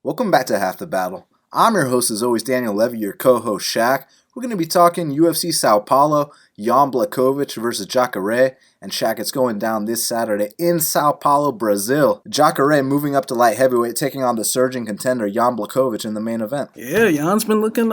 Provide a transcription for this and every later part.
Welcome back to Half the Battle. I'm your host, as always, Daniel Levy, your co-host, Shaq. We're going to be talking UFC Sao Paulo, Blachowicz versus Garagorri. And Shaq, it's going down this Saturday in Sao Paulo, Brazil. Garagorri moving up to light heavyweight, taking on the surging contender, Blachowicz, in the main event. Yeah, Jan's been looking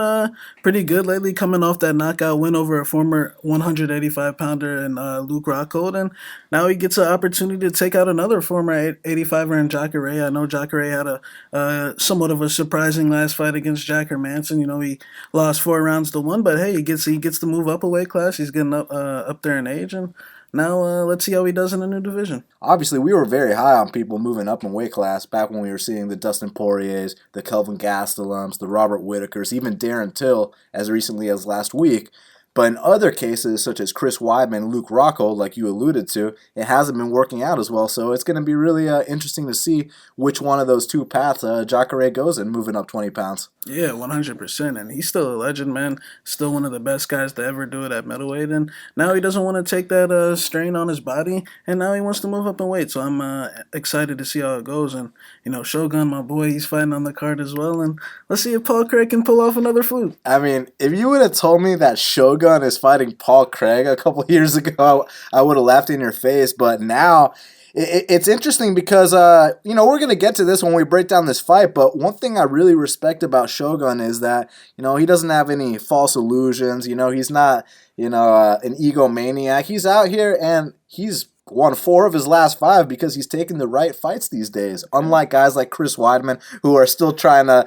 pretty good lately, coming off that knockout win over a former 185-pounder in Luke Rockhold, and now he gets an opportunity to take out another former 85er in Garagorri. I know Garagorri had a somewhat of a surprising last fight against Jack Hermanson. You know, he lost 4 rounds to 1, but hey, he gets to move up a weight class. He's getting up there in age, and now let's see how he does in a new division. Obviously, we were very high on people moving up in weight class back when we were seeing the Dustin Poiriers, the Kelvin Gastelums, the Robert Whitakers, even Darren Till as recently as last week. But in other cases, such as Chris Weidman, Luke Rockhold, like you alluded to, it hasn't been working out as well. So it's going to be really interesting to see which one of those two paths Garagorri goes in, moving up 20 pounds. Yeah, 100%. And he's still a legend, man. Still one of the best guys to ever do it at middleweight. And now he doesn't want to take that strain on his body. And now he wants to move up in weight. So I'm excited to see how it goes. And, you know, Shogun, my boy, he's fighting on the card as well. And let's see if Paul Craig can pull off another fluke. I mean, if you would have told me that Shogun is fighting Paul Craig a couple years ago, I would have laughed in your face. But now it's interesting because, we're going to get to this when we break down this fight, but one thing I really respect about Shogun is that, he doesn't have any false illusions. He's not, an egomaniac. He's out here and he's won 4 of his last 5 because he's taking the right fights these days. Unlike guys like Chris Weidman, who are still trying to,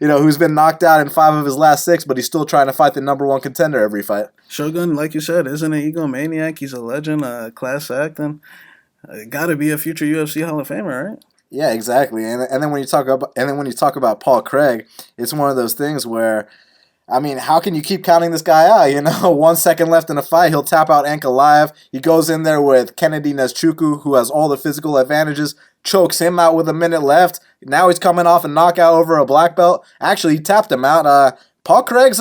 who's been knocked out in 5 of his last 6, but he's still trying to fight the number 1 contender every fight. Shogun, like you said, isn't an egomaniac. He's a legend, a class act, and got to be a future UFC Hall of Famer, right? Yeah, exactly. And then when you talk about Paul Craig, it's one of those things where, I mean, how can you keep counting this guy out? 1 second left in a fight, he'll tap out Ankalaev. He goes in there with Kennedy Nzechukwu, who has all the physical advantages, chokes him out with a minute left. Now he's coming off a knockout over a black belt. Actually, he tapped him out. Paul Craig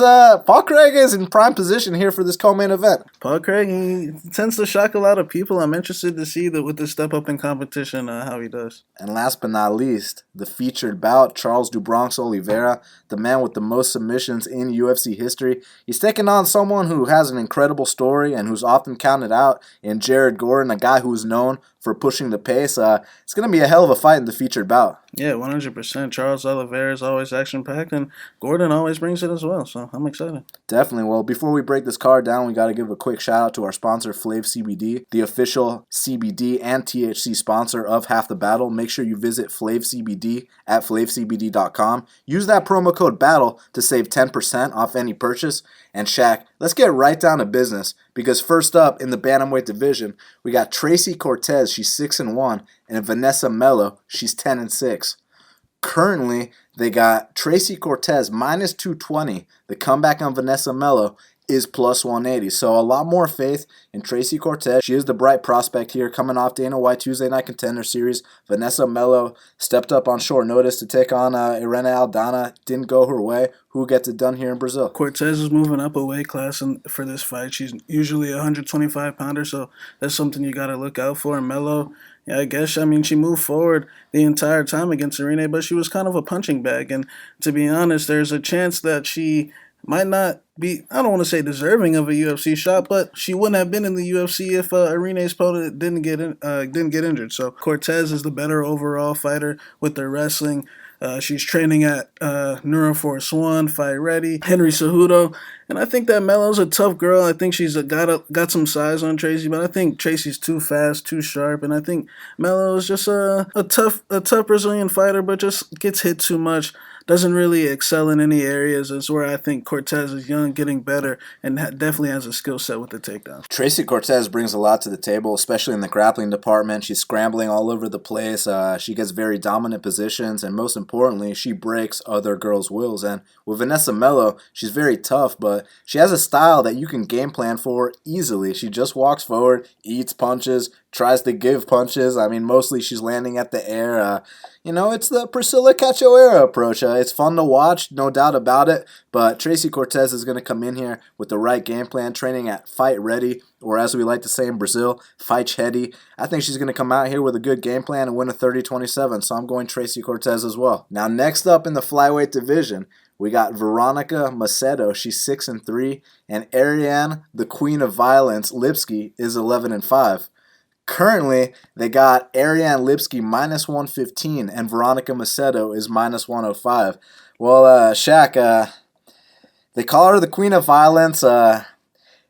is in prime position here for this co-main event. Paul Craig, he tends to shock a lot of people. I'm interested to see that with the step up in competition, how he does. And last but not least, the featured bout, Charles do Bronx Oliveira, the man with the most submissions in UFC history. He's taking on someone who has an incredible story and who's often counted out in Jared Gordon, a guy who's known for pushing the pace. It's going to be a hell of a fight in the featured bout. Yeah, 100%. Charles Oliveira is always action-packed, and Gordon always brings it as well, so I'm excited. Definitely. Well, before we break this card down, we got to give a quick shout-out to our sponsor, Flav CBD, the official CBD and THC sponsor of Half the Battle. Make sure you visit Flav CBD at flavcbd.com. Use that promo code BATTLE to save 10% off any purchase. And Shaq, let's get right down to business, because first up in the bantamweight division, we got Tracy Cortez, she's 6-1, and Vanessa Melo, she's 10-6. Currently, they got Tracy Cortez minus 220. The comeback on Vanessa Melo is plus 180. So a lot more faith in Tracy Cortez. She is the bright prospect here, coming off Dana White Tuesday Night Contender Series. Vanessa Melo stepped up on short notice to take on Ariane Aldana. Didn't go her way. Who gets it done here in Brazil? Cortez is moving up a weight class for this fight. She's usually a 125-pounder, so that's something you got to look out for. And Melo, yeah, she moved forward the entire time against Ariane, but she was kind of a punching bag. And to be honest, there's a chance that she might not be, I don't want to say deserving of a UFC shot, but she wouldn't have been in the UFC if Ariane's opponent didn't get injured. So Cortez is the better overall fighter with the wrestling. She's training at Neuroforce 1, Fight Ready, Henry Cejudo. And I think that Melo's a tough girl. I think she's got some size on Tracy, but I think Tracy's too fast, too sharp. And I think Melo is just a tough Brazilian fighter, but just gets hit too much. Doesn't really excel in any areas. Is where I think Cortez is young, getting better, and definitely has a skill set with the takedown. Tracy Cortez brings a lot to the table, especially in the grappling department. She's scrambling all over the place. She gets very dominant positions, and most importantly, she breaks other girls' wills. And with Vanessa Melo, she's very tough, but she has a style that you can game plan for easily. She just walks forward, eats punches, tries to give punches. I mean, mostly she's landing at the air. It's the Priscilla Cachoeira approach. It's fun to watch, no doubt about it. But Tracy Cortez is going to come in here with the right game plan, training at fight ready, or as we like to say in Brazil, fight ready. I think she's going to come out here with a good game plan and win a 30-27. So I'm going Tracy Cortez as well. Now, next up in the flyweight division, we got Veronica Macedo. She's 6-3, and Ariane, the Queen of Violence, Lipski, is 11-5. Currently, they got Ariane Lipski -115, and Veronica Macedo is -105. Well, Shaq, they call her the Queen of Violence.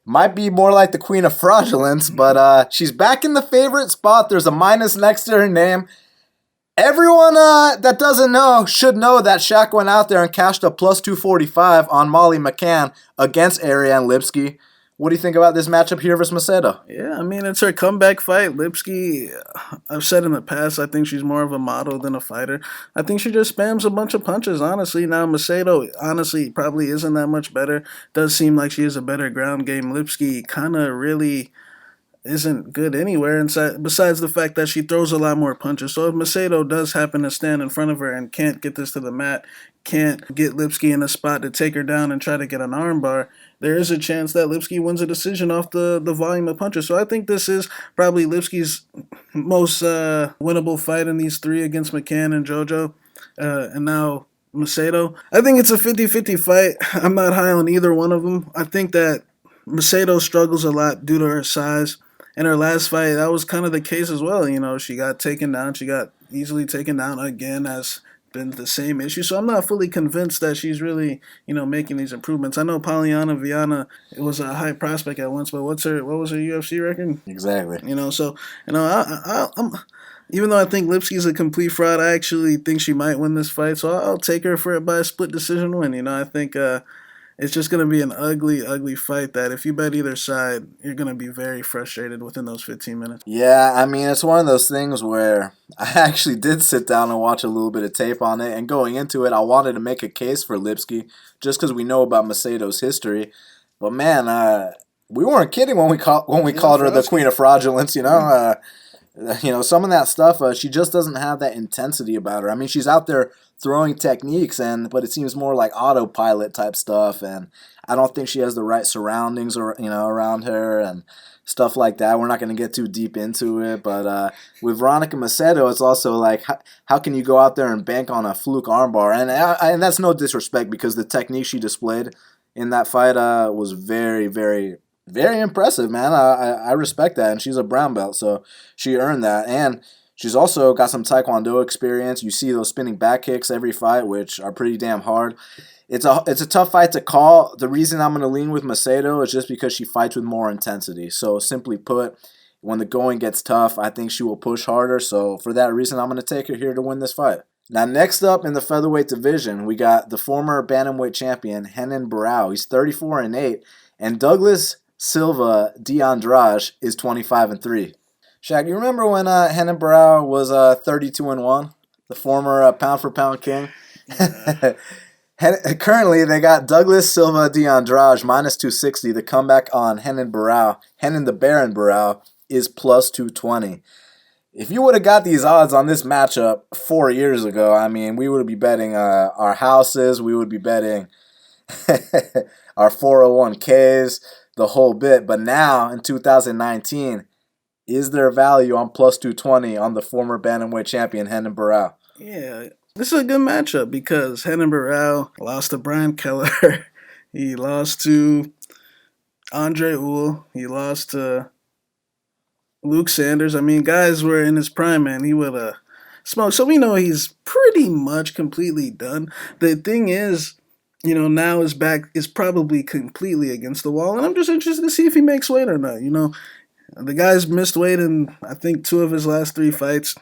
Might be more like the Queen of Fraudulence, but she's back in the favorite spot. There's a minus next to her name. Everyone that doesn't know should know that Shaq went out there and cashed a +245 on Molly McCann against Ariane Lipski. What do you think about this matchup here versus Macedo? Yeah, I mean, it's her comeback fight. Lipski, I've said in the past, I think she's more of a model than a fighter. I think she just spams a bunch of punches, honestly. Now, Macedo, honestly, probably isn't that much better. Does seem like she has a better ground game. Lipski kind of really isn't good anywhere besides the fact that she throws a lot more punches. So if Macedo does happen to stand in front of her and can't get this to the mat, can't get Lipski in a spot to take her down and try to get an armbar, there is a chance that Lipski wins a decision off the volume of punches. So I think this is probably Lipski's most winnable fight in these three against McCann and JoJo. And now Macedo. I think it's a 50-50 fight. I'm not high on either one of them. I think that Macedo struggles a lot due to her size. In her last fight, that was kind of the case as well. She got taken down. She got easily taken down again, has been the same issue. So I'm not fully convinced that she's really, making these improvements. I know Polyana Viana was a high prospect at once, but what was her UFC record? Exactly. I'm even though I think Lipski's a complete fraud, I actually think she might win this fight. So I'll take her for it by a split decision win. I think it's just going to be an ugly, ugly fight that if you bet either side, you're going to be very frustrated within those 15 minutes. Yeah, I mean, it's one of those things where I actually did sit down and watch a little bit of tape on it, and going into it, I wanted to make a case for Lipski just because we know about Macedo's history. But man, we weren't kidding when we called her the Queen of Fraudulence, some of that stuff, she just doesn't have that intensity about her. I mean, she's out there throwing techniques, but it seems more like autopilot type stuff, and I don't think she has the right surroundings around her and stuff like that. We're not going to get too deep into it, but with Veronica Macedo, it's also like, how can you go out there and bank on a fluke armbar? And that's no disrespect, because the technique she displayed in that fight was very, very, very impressive, man. I respect that, and she's a brown belt, so she earned that. And she's also got some Taekwondo experience. You see those spinning back kicks every fight, which are pretty damn hard. It's a tough fight to call. The reason I'm going to lean with Macedo is just because she fights with more intensity. So simply put, when the going gets tough, I think she will push harder. So for that reason, I'm going to take her here to win this fight. Now, next up in the featherweight division, we got the former bantamweight champion, Renan Barao. He's 34-8, and Douglas Silva de Andrade is 25-3. Shaq, you remember when Renan Barao was 32-1, the former pound-for-pound king? Currently, they got Douglas Silva de Andrade -260. The comeback on Renan Barao, Renan the Baron Barao, is +220. If you would have got these odds on this matchup 4 years ago, I mean, we would be betting our houses, we would be betting our 401ks, the whole bit. But now, in 2019, is there value on +220 on the former bantamweight champion, Renan Barao? Yeah, this is a good matchup because Renan Barao lost to Brian Keller. He lost to Andre Uhl. He lost to Luke Sanders. I mean, guys were in his prime, man. He would have smoked. So we know he's pretty much completely done. The thing is, now his back is probably completely against the wall, and I'm just interested to see if he makes weight or not. The guy's missed weight in, I think, 2 of his last 3 fights.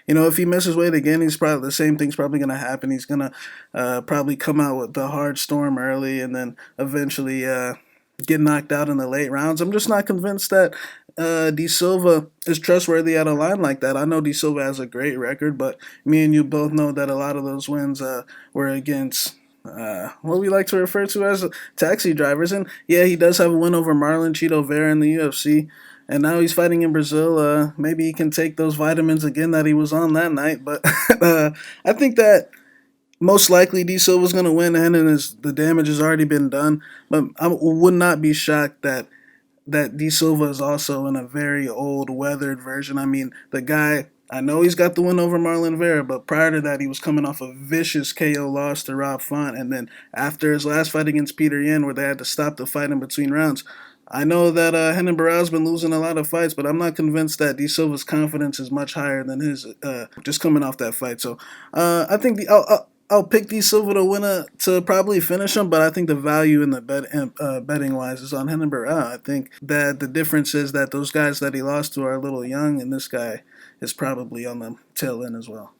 If he misses weight again, the same thing's probably going to happen. He's going to probably come out with the hard storm early and then eventually get knocked out in the late rounds. I'm just not convinced that De Silva is trustworthy at a line like that. I know De Silva has a great record, but me and you both know that a lot of those wins were against what we like to refer to as taxi drivers. And yeah, he does have a win over Marlon Chito Vera in the UFC. and now he's fighting in Brazil. Maybe he can take those vitamins again that he was on that night. But I think that most likely D Silva's going to win, and the damage has already been done. But I would not be shocked that D Silva is also in a very old, weathered version. I mean, the guy, I know he's got the win over Marlon Vera, but prior to that, he was coming off a vicious KO loss to Rob Font. And then after his last fight against Peter Yan, where they had to stop the fight in between rounds, I know that Renan Barao's been losing a lot of fights, but I'm not convinced that D Silva's confidence is much higher than his just coming off that fight. So I think I'll pick D Silva to win to probably finish him, but I think the value in the betting wise is on Renan Barao. I think that the difference is that those guys that he lost to are a little young, and this guy is probably on the tail end as well.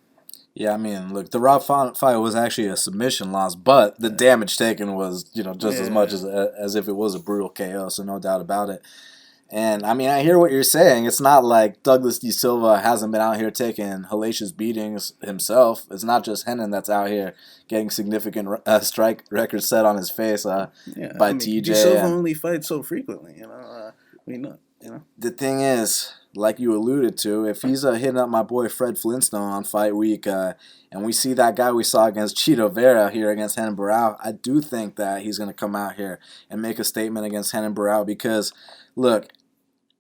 Yeah, I mean, look, the Rob Font fight was actually a submission loss, but the damage taken was, just as much as if it was a brutal KO, so no doubt about it. And, I mean, I hear what you're saying. It's not like Douglas D. Silva hasn't been out here taking hellacious beatings himself. It's not just Renan that's out here getting significant strike records set on his face by TJ. D. Silva only fights so frequently, The thing is, like you alluded to, if he's hitting up my boy Fred Flintstone on fight week, and we see that guy we saw against Chito Vera here against Renan Barao, I do think that he's going to come out here and make a statement against Renan Barao because, look,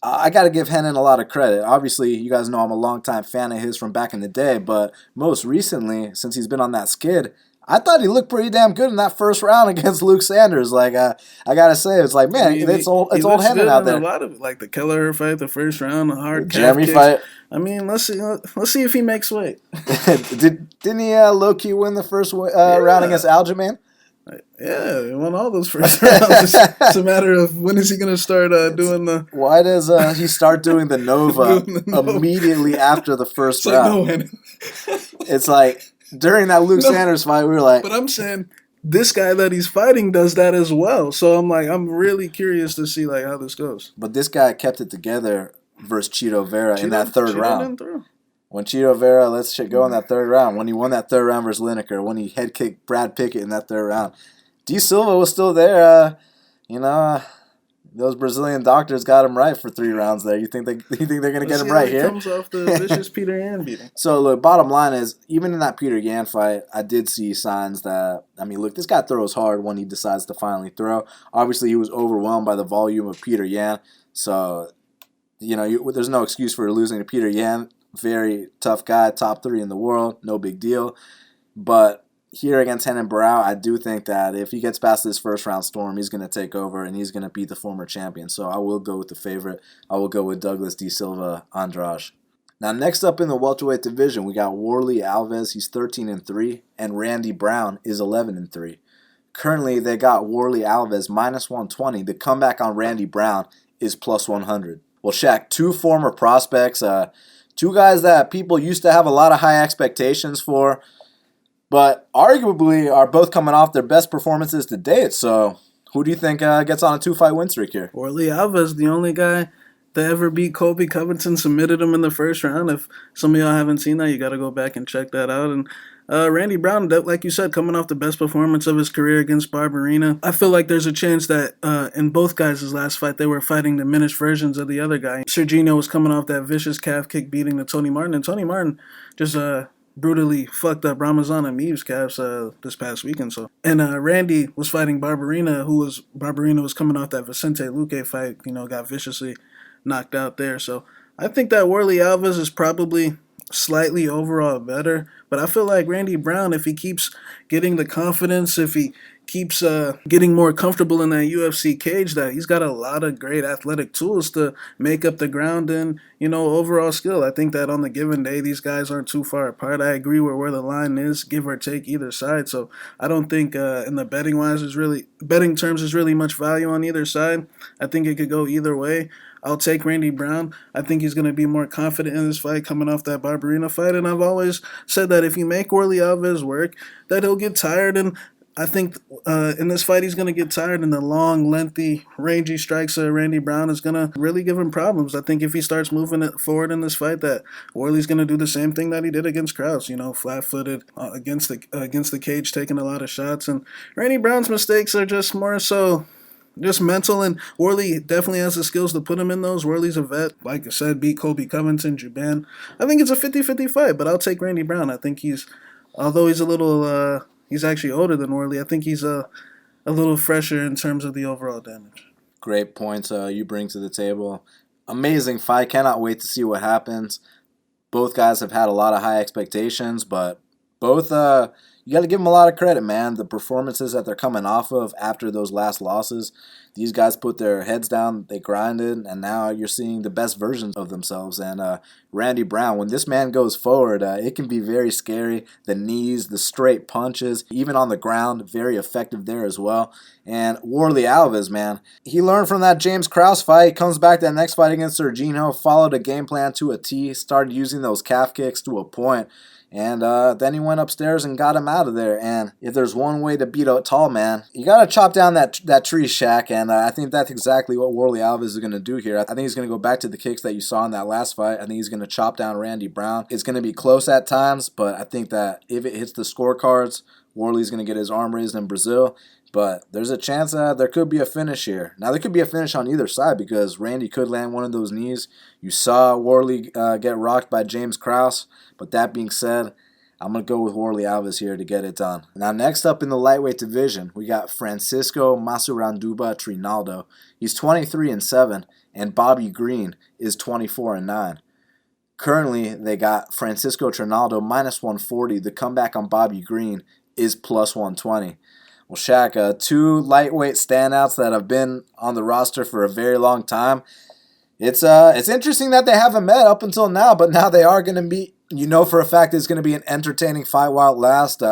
I got to give Renan a lot of credit. Obviously, you guys know I'm a longtime fan of his from back in the day, but most recently, since he's been on that skid, I thought he looked pretty damn good in that first round against Luke Sanders. Like, I gotta say, it's like, man, it's old Renan out there. A lot of like the Kelleher fight, the first round, the hard Jeremy fight. I mean, let's see if he makes weight. Didn't he low key win the first round against Aljamain? Yeah, he won all those first rounds. It's a matter of when is he going to start doing the... Why does he start doing the Nova immediately after the first round? It's like, during that Luke Sanders fight, we were like... But I'm saying, this guy that he's fighting does that as well. So I'm really curious to see how this goes. But this guy kept it together versus Chito Vera in that third round. When Chito Vera lets shit go in that third round, when he won that third round versus Lineker, when he head kicked Brad Pickett in that third round, D Silva was still there. Those Brazilian doctors got him right for 3 rounds there. You think they're gonna get him right here? Comes off the vicious Peter Yan beating. So look, bottom line is, even in that Peter Yan fight, I did see signs that this guy throws hard when he decides to finally throw. Obviously, he was overwhelmed by the volume of Peter Yan, so there's no excuse for losing to Peter Yan. Very tough guy, top 3 in the world, no big deal. But here against Renan Barao, I do think that if he gets past this first round storm, he's going to take over and he's going to beat the former champion. So I will go with the favorite. I will go with Douglas D. Silva Andrade. Now, next up in the welterweight division, we got Warlley Alves. He's 13-3, and Randy Brown is 11-3. Currently, they got Warlley Alves minus 120. The comeback on Randy Brown is plus 100. Well, Shaq, 2 former prospects, 2 guys that people used to have a lot of high expectations for, but arguably are both coming off their best performances to date. So who do you think gets on a 2-fight win streak here? Warlley Alves, the only guy that ever beat Colby Covington, submitted him in the first round. If some of y'all haven't seen that, you got to go back and check that out. And Randy Brown, like you said, coming off the best performance of his career against Barberena. I feel like there's a chance that in both guys' last fight, they were fighting diminished versions of the other guy. Sergio was coming off that vicious calf kick beating to Tony Martin, and Tony Martin just brutally fucked up Ramazan Amiv's calves this past weekend. And Randy was fighting Barberena, Barberena was coming off that Vicente Luque fight, got viciously knocked out there. So I think that Warlley Alves is probably slightly overall better, but I feel like Randy Brown, if he keeps getting the confidence, if he keeps getting more comfortable in that UFC cage, that he's got a lot of great athletic tools to make up the ground and overall skill. I think that on the given day, these guys aren't too far apart. I agree with where the line is, give or take either side. So I don't think in the betting terms there's really much value on either side. I think it could go either way. I'll take Randy Brown. I think he's going to be more confident in this fight coming off that Barberena fight. And I've always said that if you make Warlley Alves work, that he'll get tired. And I think in this fight he's going to get tired. And the long, lengthy, rangy strikes of Randy Brown is going to really give him problems. I think if he starts moving it forward in this fight, that Warlley's going to do the same thing that he did against Krause. Flat-footed against the cage, taking a lot of shots. And Randy Brown's mistakes are just more so just mental, and Warlley definitely has the skills to put him in those. Warlley's a vet. Like I said, beat Colby Covington, Juban. I think it's a 50-50 fight, but I'll take Randy Brown. I think although he's a little, he's actually older than Warlley, I think he's a little fresher in terms of the overall damage. Great points you bring to the table. Amazing fight. Cannot wait to see what happens. Both guys have had a lot of high expectations, but both, you got to give them a lot of credit, man. The performances that they're coming off of after those last losses, these guys put their heads down, they grinded, and now you're seeing the best versions of themselves. And Randy Brown, when this man goes forward, it can be very scary. The knees, the straight punches, even on the ground, very effective there as well. And Warlley Alves, man, he learned from that James Krause fight. He comes back that next fight against Sergio, followed a game plan to a T, started using those calf kicks to a point. And then he went upstairs and got him out of there. And if there's one way to beat a tall man, you got to chop down that tree, Shaq. And I think that's exactly what Warlley Alves is going to do here. I think he's going to go back to the kicks that you saw in that last fight. I think he's going to chop down Randy Brown. It's going to be close at times, but I think that if it hits the scorecards, Warlley's going to get his arm raised in Brazil. But there's a chance there could be a finish here. Now, there could be a finish on either side because Randy could land one of those knees. You saw Warlley get rocked by James Krause. But that being said, I'm going to go with Warlley Alves here to get it done. Now, next up in the lightweight division, we got Francisco Masuranduba Trinaldo. He's 23-7, and Bobby Green is 24-9. Currently, they got Francisco Trinaldo minus 140. The comeback on Bobby Green is plus 120. Well, Shaq, two lightweight standouts that have been on the roster for a very long time. It's interesting that they haven't met up until now, but now they are going to meet. You know for a fact it's going to be an entertaining fight while it lasts.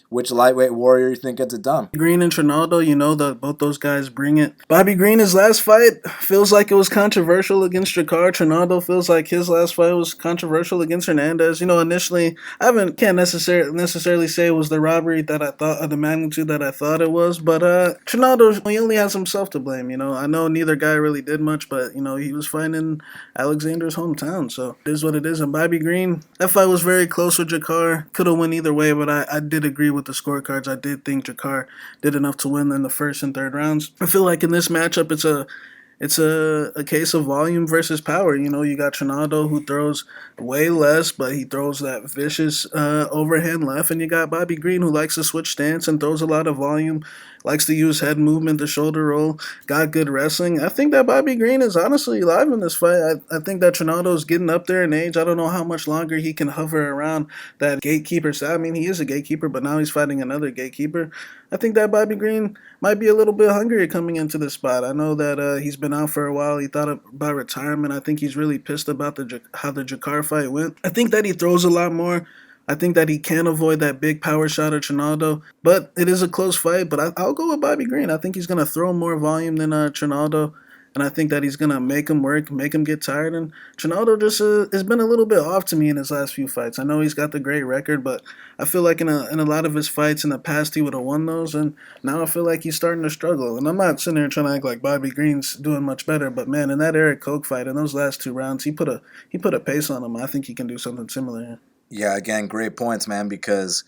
Which lightweight warrior you think gets it done? Green and Trinaldo, you know that both those guys bring it. Bobby Green, his last fight feels like it was controversial against Ricardo. Trinaldo feels like his last fight was controversial against Hernandez. You know, initially, can't necessarily say it was the robbery that I thought, of the magnitude that I thought it was, but Trinaldo, he only has himself to blame. You know, I know neither guy really did much, but you know he was fighting in Alexander's hometown, so it is what it is. And Bobby Green, that fight was very close with Jakar. Could have went either way, but I did agree with the scorecards. I did think Jakar did enough to win in the first and third rounds. I feel like in this matchup, it's a case of volume versus power. You know, you got Trinaldo who throws way less, but he throws that vicious overhand left. And you got Bobby Green who likes to switch stance and throws a lot of volume, likes to use head movement, the shoulder roll, got good wrestling. I think that Bobby Green is honestly alive in this fight. I think that Trinaldo is getting up there in age. I don't know how much longer he can hover around that gatekeeper side. I mean, he is a gatekeeper, but now he's fighting another gatekeeper. I think that Bobby Green might be a little bit hungrier coming into this spot. I know that he's been out for a while. He thought about retirement. I think he's really pissed about how the Jakar fight went. I think that he throws a lot more. I think that he can avoid that big power shot of Trinaldo, but it is a close fight. But I'll go with Bobby Green. I think he's going to throw more volume than Trinaldo, and I think that he's going to make him work, make him get tired. And Trinaldo just has been a little bit off to me in his last few fights. I know he's got the great record, but I feel like in a lot of his fights in the past he would have won those, and now I feel like he's starting to struggle. And I'm not sitting there trying to act like Bobby Green's doing much better, but man, in that Eric Koch fight, in those last two rounds, he put a pace on him. I think he can do something similar here. Yeah, again, great points, man, because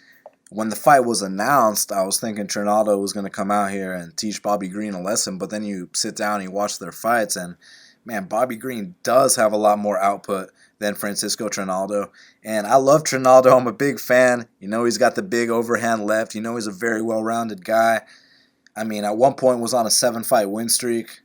when the fight was announced, I was thinking Trinaldo was going to come out here and teach Bobby Green a lesson, but then you sit down and you watch their fights, and, man, Bobby Green does have a lot more output than Francisco Trinaldo, and I love Trinaldo. I'm a big fan. You know, he's got the big overhand left. You know, he's a very well-rounded guy. I mean, at one point was on a 7-fight win streak,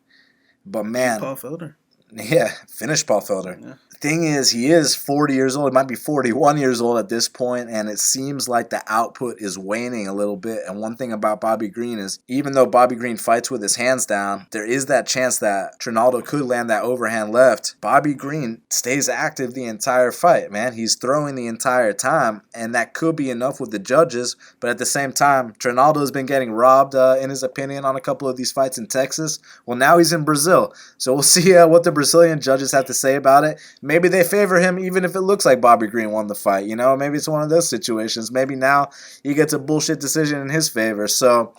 but, man. Paul Felder. Yeah, finished Paul Felder. Yeah. Thing is, he is 40 years old. He might be 41 years old at this point, and it seems like the output is waning a little bit. And one thing about Bobby Green is, even though Bobby Green fights with his hands down, there is that chance that Trinaldo could land that overhand left. Bobby Green stays active the entire fight, man. He's throwing the entire time, and that could be enough with the judges. But at the same time, Trinaldo has been getting robbed, in his opinion, on a couple of these fights in Texas. Well, now he's in Brazil, so we'll see what the Brazilian judges have to say about it. Maybe they favor him even if it looks like Bobby Green won the fight. You know, maybe it's one of those situations. Maybe now he gets a bullshit decision in his favor. So,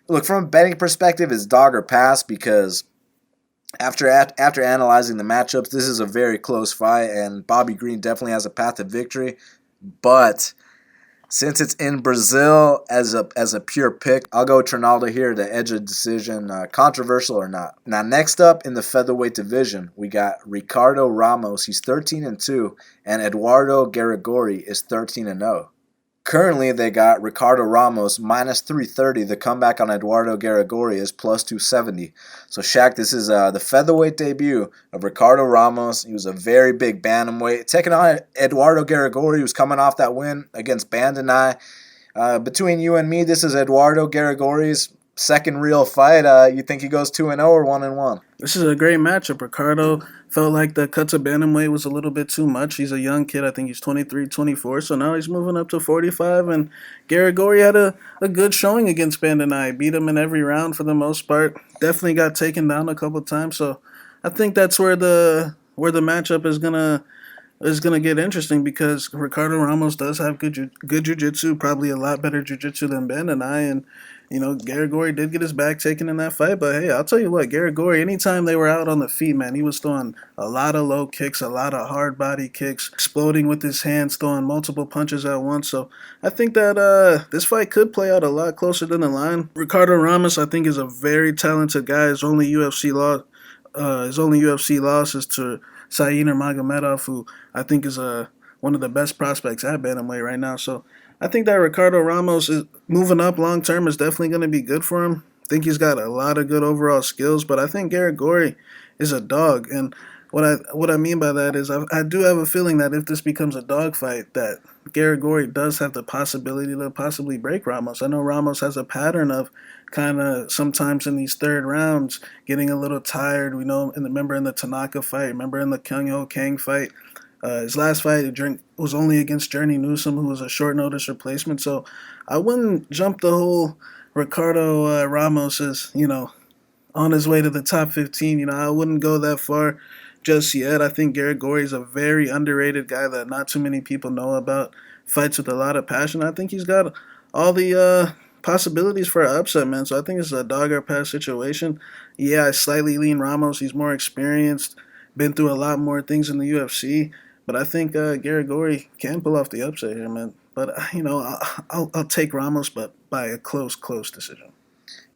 look, from a betting perspective, it's dog or pass because after analyzing the matchups, this is a very close fight, and Bobby Green definitely has a path to victory. But Since it's in Brazil as a pure pick, I'll go Trinaldo here to edge a decision, controversial or not. Now, next up in the featherweight division, we got Ricardo Ramos. He's 13-2, and Eduardo Garagorri is 13-0. Currently, they got Ricardo Ramos minus 330. The comeback on Eduardo Garagorri is plus 270. So, Shaq, this is the featherweight debut of Ricardo Ramos. He was a very big bantamweight. Taking on Eduardo Garagorri, who was coming off that win against Bandai. Between you and me, this is Eduardo Garagorri's second real fight. You think he goes 2-0 or 1-1? This is a great matchup. Ricardo felt like the cut to bantamweight was a little bit too much. He's a young kid. I think he's 23, 24. So now he's moving up to 45. And Garagorri had a good showing against Bandai. Beat him in every round for the most part. Definitely got taken down a couple times. So I think that's where the matchup is gonna get interesting, because Ricardo Ramos does have good jiu-jitsu, probably a lot better jiu-jitsu than Bandai, and Garagorri did get his back taken in that fight. But hey, I'll tell you what, Garagorri, anytime they were out on the feet, man, he was throwing a lot of low kicks, a lot of hard body kicks, exploding with his hands, throwing multiple punches at once. So I think that this fight could play out a lot closer than the line. Ricardo Ramos, I think, is a very talented guy. His only UFC loss is to Saeed Nurmagomedov, who I think is one of the best prospects at bantamweight right now. So I think that Ricardo Ramos is moving up long term is definitely going to be good for him. I think he's got a lot of good overall skills, but I think Garagorri is a dog. And what I mean by that is I do have a feeling that if this becomes a dog fight, that Garagorri does have the possibility to possibly break Ramos. I know Ramos has a pattern of kind of sometimes in these third rounds getting a little tired. We know, remember in the Tanaka fight, remember in the Kyung Ho Kang fight. His last fight was only against Journey Newsom, who was a short notice replacement. So I wouldn't jump the whole Ricardo Ramos is, on his way to the top 15. I wouldn't go that far just yet. I think Garagorri is a very underrated guy that not too many people know about. Fights with a lot of passion. I think he's got all the possibilities for an upset, man. So I think it's a dog or pass situation. Yeah, I slightly lean Ramos. He's more experienced, been through a lot more things in the UFC. But I think Garagorri can pull off the upset here, man. But, I'll take Ramos, but by a close decision.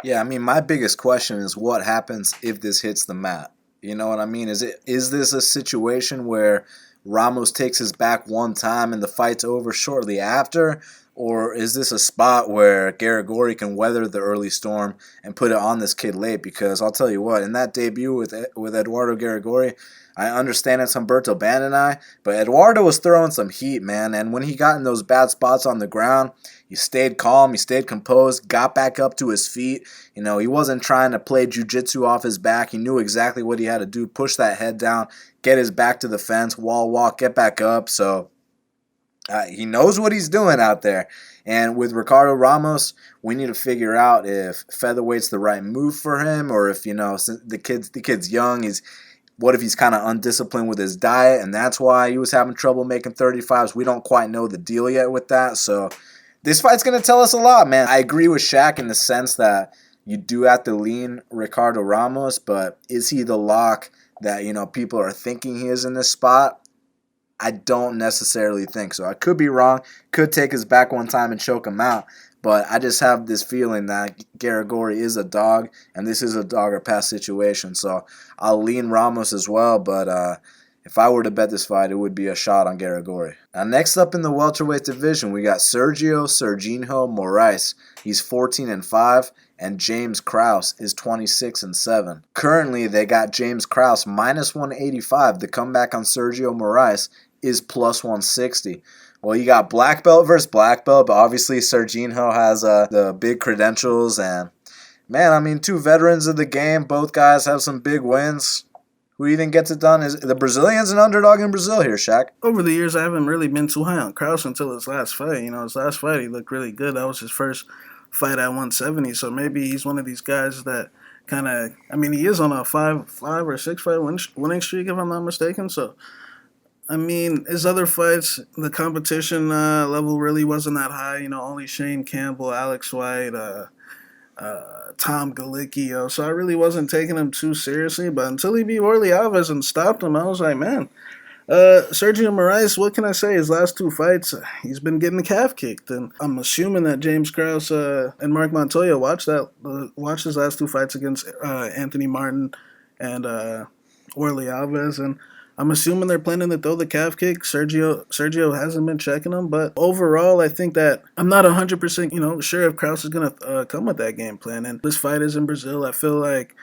Yeah, I mean, my biggest question is what happens if this hits the mat? You know what I mean? Is this a situation where Ramos takes his back one time and the fight's over shortly after? Or is this a spot where Garagorri can weather the early storm and put it on this kid late? Because I'll tell you what, in that debut with Eduardo Garagorri, I understand it's Humberto Bandai, but Eduardo was throwing some heat, man. And when he got in those bad spots on the ground, he stayed calm, he stayed composed, got back up to his feet. He wasn't trying to play jiu-jitsu off his back. He knew exactly what he had to do, push that head down, get his back to the fence, wall walk, get back up. So he knows what he's doing out there. And with Ricardo Ramos, we need to figure out if featherweight's the right move for him, or if, since the kid's young, what if he's kind of undisciplined with his diet, and that's why he was having trouble making 35s. We don't quite know the deal yet with that. So this fight's going to tell us a lot, man. I agree with Shaq in the sense that you do have to lean Ricardo Ramos, but is he the lock that, people are thinking he is in this spot? I don't necessarily think so. I could be wrong. Could take his back one time and choke him out. But I just have this feeling that Garagorri is a dog, and this is a dog or pass situation. So I'll lean Ramos as well, but if I were to bet this fight, it would be a shot on Garagorri. Now, next up in the welterweight division, we got Sergio Moraes. He's 14-5, and James Krause is 26-7. Currently, they got James Krause minus 185. The comeback on Sergio Moraes is plus 160. Well, you got black belt versus black belt, but obviously Serginho has the big credentials. And, man, I mean, two veterans of the game. Both guys have some big wins. Who do you think gets it done? Is the Brazilian's an underdog in Brazil here, Shaq? Over the years, I haven't really been too high on Krause until his last fight. His last fight, he looked really good. That was his first fight at 170. So maybe he's one of these guys that kind of, he is on a five or six fight winning streak, if I'm not mistaken. So, his other fights, the competition level really wasn't that high. Only Shane Campbell, Alex White, Tom Galicki. So I really wasn't taking him too seriously. But until he beat Warlley Alves and stopped him, I was like, man, Sergio Moraes, what can I say? His last two fights, he's been getting the calf kicked, and I'm assuming that James Krause and Mark Montoya watched his last two fights against Anthony Martin and Warlley Alves, and I'm assuming they're planning to throw the calf kick. Sergio hasn't been checking him, but overall, I think that I'm not 100% sure if Krause is gonna come with that game plan. And this fight is in Brazil. I feel like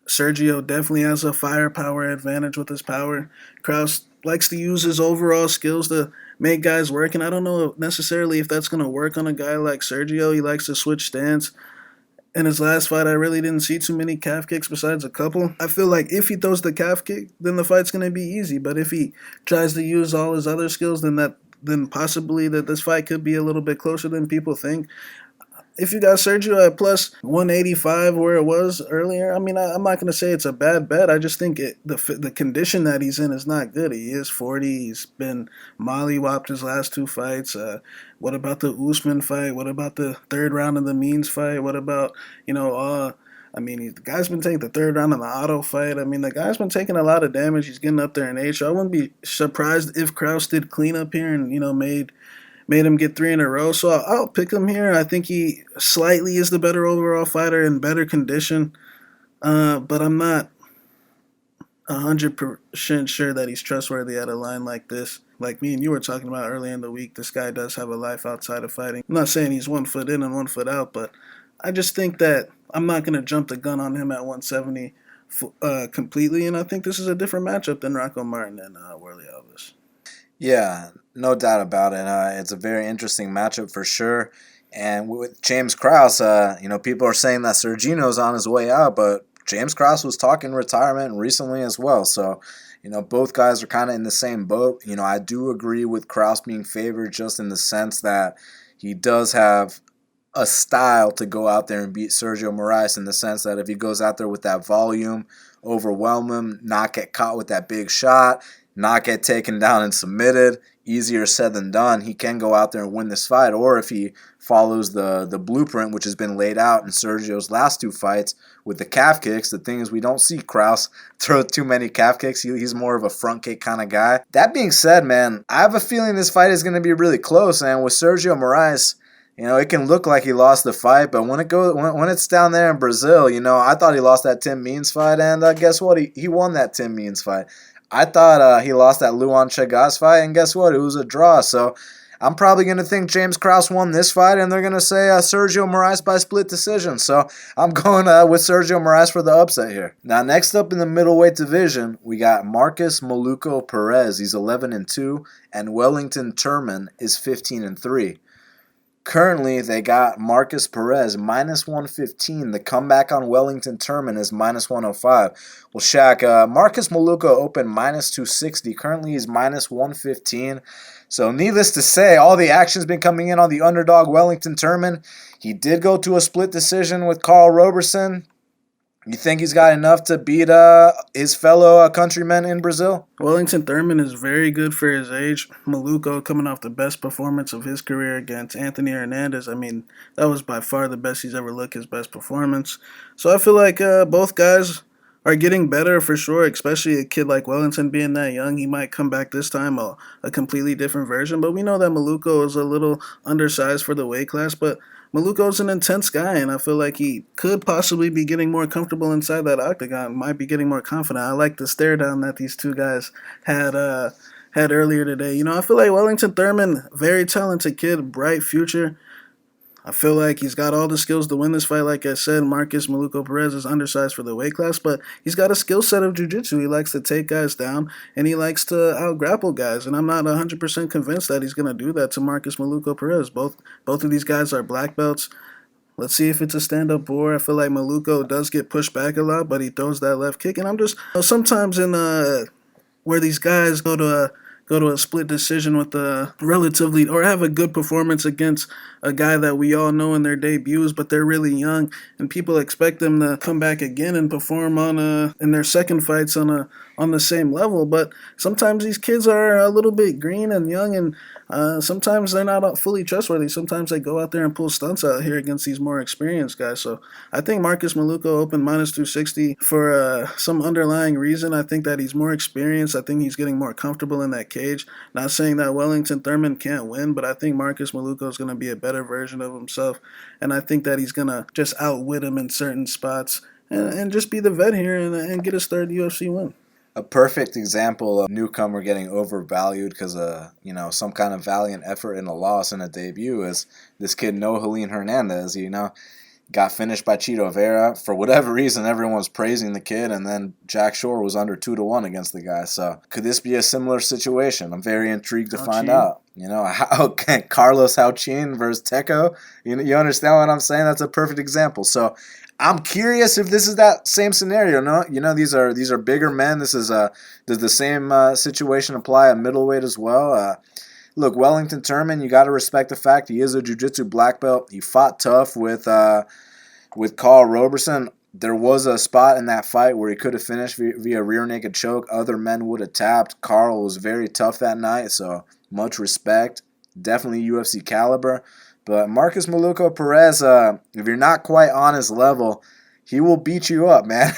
Sergio definitely has a firepower advantage with his power. Krause likes to use his overall skills to make guys work, and I don't know necessarily if that's going to work on a guy like Sergio. He likes to switch stance. In his last fight, I really didn't see too many calf kicks besides a couple. I feel like if he throws the calf kick, then the fight's going to be easy. But if he tries to use all his other skills, then possibly that this fight could be a little bit closer than people think. If you got Sergio at plus 185 where it was earlier, I mean, I'm not going to say it's a bad bet. I just think the condition that he's in is not good. He is 40. He's been mollywopped his last two fights. What about the Usman fight? What about the third round of the Means fight? What about, the guy's been taking the third round of the Otto fight. I mean, the guy's been taking a lot of damage. He's getting up there in age. So I wouldn't be surprised if Krause did clean up here and, made him get three in a row. So I'll pick him here. I think he slightly is the better overall fighter in better condition. But I'm not 100% sure that he's trustworthy at a line like this. Like me and you were talking about earlier in the week, this guy does have a life outside of fighting. I'm not saying he's 1 foot in and 1 foot out, but I just think that I'm not going to jump the gun on him at 170 completely. And I think this is a different matchup than Rocco Martin and Warlley Alves. Yeah, no doubt about it. It's a very interesting matchup for sure. And with James Krause, people are saying that Sergino's on his way out, but James Krause was talking retirement recently as well. So, both guys are kind of in the same boat. I do agree with Krause being favored just in the sense that he does have a style to go out there and beat Sergio Moraes, in the sense that if he goes out there with that volume, overwhelm him, not get caught with that big shot, not get taken down and submitted, easier said than done. He can go out there and win this fight. Or if he follows the blueprint which has been laid out in Sergio's last two fights with the calf kicks, the thing is we don't see Krause throw too many calf kicks. He's more of a front kick kind of guy. That being said, man, I have a feeling this fight is going to be really close. And with Sergio Moraes, it can look like he lost the fight, but when it's down there in Brazil, I thought he lost that Tim Means fight, and guess what? He won that Tim Means fight. I thought he lost that Luan Chagas fight, and guess what? It was a draw. So I'm probably going to think James Krause won this fight, and they're going to say Sergio Moraes by split decision. So I'm going with Sergio Moraes for the upset here. Now, next up in the middleweight division, we got Markus Maluco Perez. He's 11-2, and Wellington Turman is 15-3. Currently, they got Markus Perez minus 115. The comeback on Wellington Turman is minus 105. Well, Shaq, Markus Maluco opened minus 260. Currently, he's minus 115. So, needless to say, all the action's been coming in on the underdog Wellington Turman. He did go to a split decision with Carl Roberson. You think he's got enough to beat his fellow countrymen in Brazil? Wellington Turman is very good for his age. Maluco coming off the best performance of his career against Anthony Hernandez. I mean, that was by far the best he's ever looked, his best performance. So I feel like both guys are getting better for sure, especially a kid like Wellington being that young. He might come back this time a completely different version, but we know that Maluco is a little undersized for the weight class, but Maluco's an intense guy, and I feel like he could possibly be getting more comfortable inside that octagon, might be getting more confident. I like the stare down that these two guys had earlier today. I feel like Wellington Turman, very talented kid, bright future. I feel like he's got all the skills to win this fight. Like I said, Markus Maluco Perez is undersized for the weight class, but he's got a skill set of jiu-jitsu. He likes to take guys down, and he likes to out-grapple guys, and I'm not 100% convinced that he's going to do that to Markus Maluco Perez. Both of these guys are black belts. Let's see if it's a stand-up war. I feel like Maluco does get pushed back a lot, but he throws that left kick, and I'm just sometimes in where these guys go to a split decision with a relatively, or have a good performance against a guy that we all know in their debuts, but they're really young, and people expect them to come back again and perform in their second fights on on the same level. But sometimes these kids are a little bit green and young, and sometimes they're not fully trustworthy. Sometimes they go out there and pull stunts out here against these more experienced guys. So I think Marcus Maluka opened minus 260 for some underlying reason. I think that he's more experienced. I think he's getting more comfortable in that cage. Not saying that Wellington Turman can't win, but I think Marcus Maluka is going to be a better version of himself. And I think that he's going to just outwit him in certain spots and just be the vet here and get his third UFC win. A perfect example of a newcomer getting overvalued because of, some kind of valiant effort in a loss in a debut is this kid, Nohelin Hernandez, got finished by Chito Vera. For whatever reason, everyone was praising the kid, and then Jack Shore was under 2-1 against the guy. So could this be a similar situation? I'm very intrigued to find out. How Carlos Hauchin versus Teco. You understand what I'm saying? That's a perfect example. So I'm curious if this is that same scenario. No, these are bigger men. This is does the same situation apply at middleweight as well? Look, Wellington Turman, you got to respect the fact he is a jiu-jitsu black belt. He fought tough with Carl Roberson. There was a spot in that fight where he could have finished via rear naked choke. Other men would have tapped. Carl was very tough that night, so much respect. Definitely UFC caliber. But Marcus Maluka Perez, if you're not quite on his level, he will beat you up, man.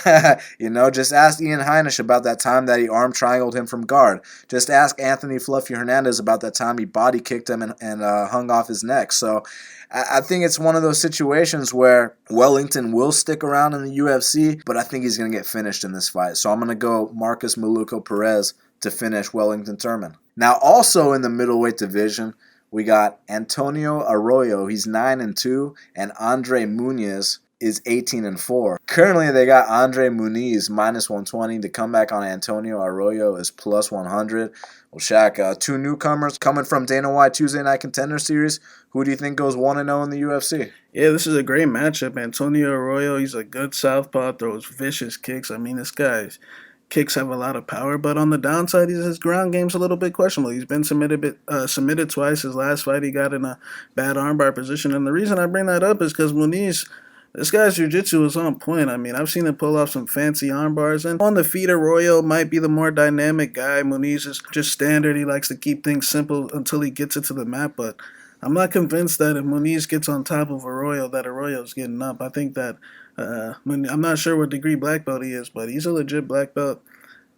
Just ask Ian Heinisch about that time that he arm triangled him from guard. Just ask Anthony Fluffy Hernandez about that time he body kicked him and hung off his neck. So I think it's one of those situations where Wellington will stick around in the UFC, but I think he's going to get finished in this fight. So I'm going to go Marcus Maluka Perez to finish Wellington Turman. Now, also in the middleweight division, we got Antonnio Arroyo. He's 9-2, and Andre Muniz is 18-4. Currently, they got Andre Muniz minus 120. The comeback on Antonnio Arroyo is plus 100. Well, Shaq, two newcomers coming from Dana White Tuesday Night Contender Series. Who do you think goes 1-0 in the UFC? Yeah, this is a great matchup. Antonnio Arroyo, he's a good southpaw, throws vicious kicks. I mean, this guy's kicks have a lot of power, but on the downside, his ground game's a little bit questionable. He's been submitted twice. His last fight, he got in a bad armbar position, and the reason I bring that up is because Muniz, this guy's jiu-jitsu is on point. I mean, I've seen him pull off some fancy arm bars. And on the feet, Arroyo might be the more dynamic guy. Muniz is just standard. He likes to keep things simple until he gets it to the mat. But I'm not convinced that if Muniz gets on top of Arroyo, that Arroyo's getting up. I think that I'm not sure what degree black belt he is, but he's a legit black belt.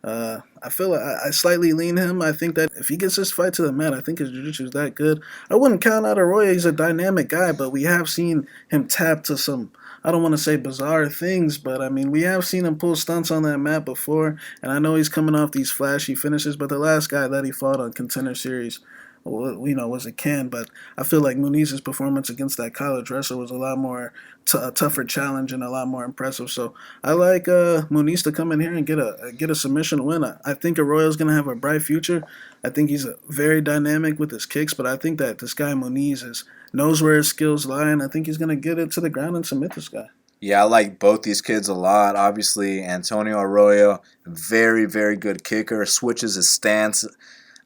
I feel like I slightly lean him. I think that if he gets this fight to the mat, I think his jiu-jitsu is that good. I wouldn't count out Arroyo. He's a dynamic guy, but we have seen him tap to some, I don't want to say bizarre things, but I mean, we have seen him pull stunts on that mat before, and I know he's coming off these flashy finishes, but the last guy that he fought on Contender Series, was a can, but I feel like Muniz's performance against that college wrestler was a lot more a tougher challenge and a lot more impressive. So I like Muniz to come in here and get a submission win. I think Arroyo's going to have a bright future. I think he's very dynamic with his kicks, but I think that this guy Muniz knows where his skills lie, and I think he's going to get it to the ground and submit this guy. Yeah, I like both these kids a lot. Obviously, Antonnio Arroyo, very, very good kicker, switches his stance.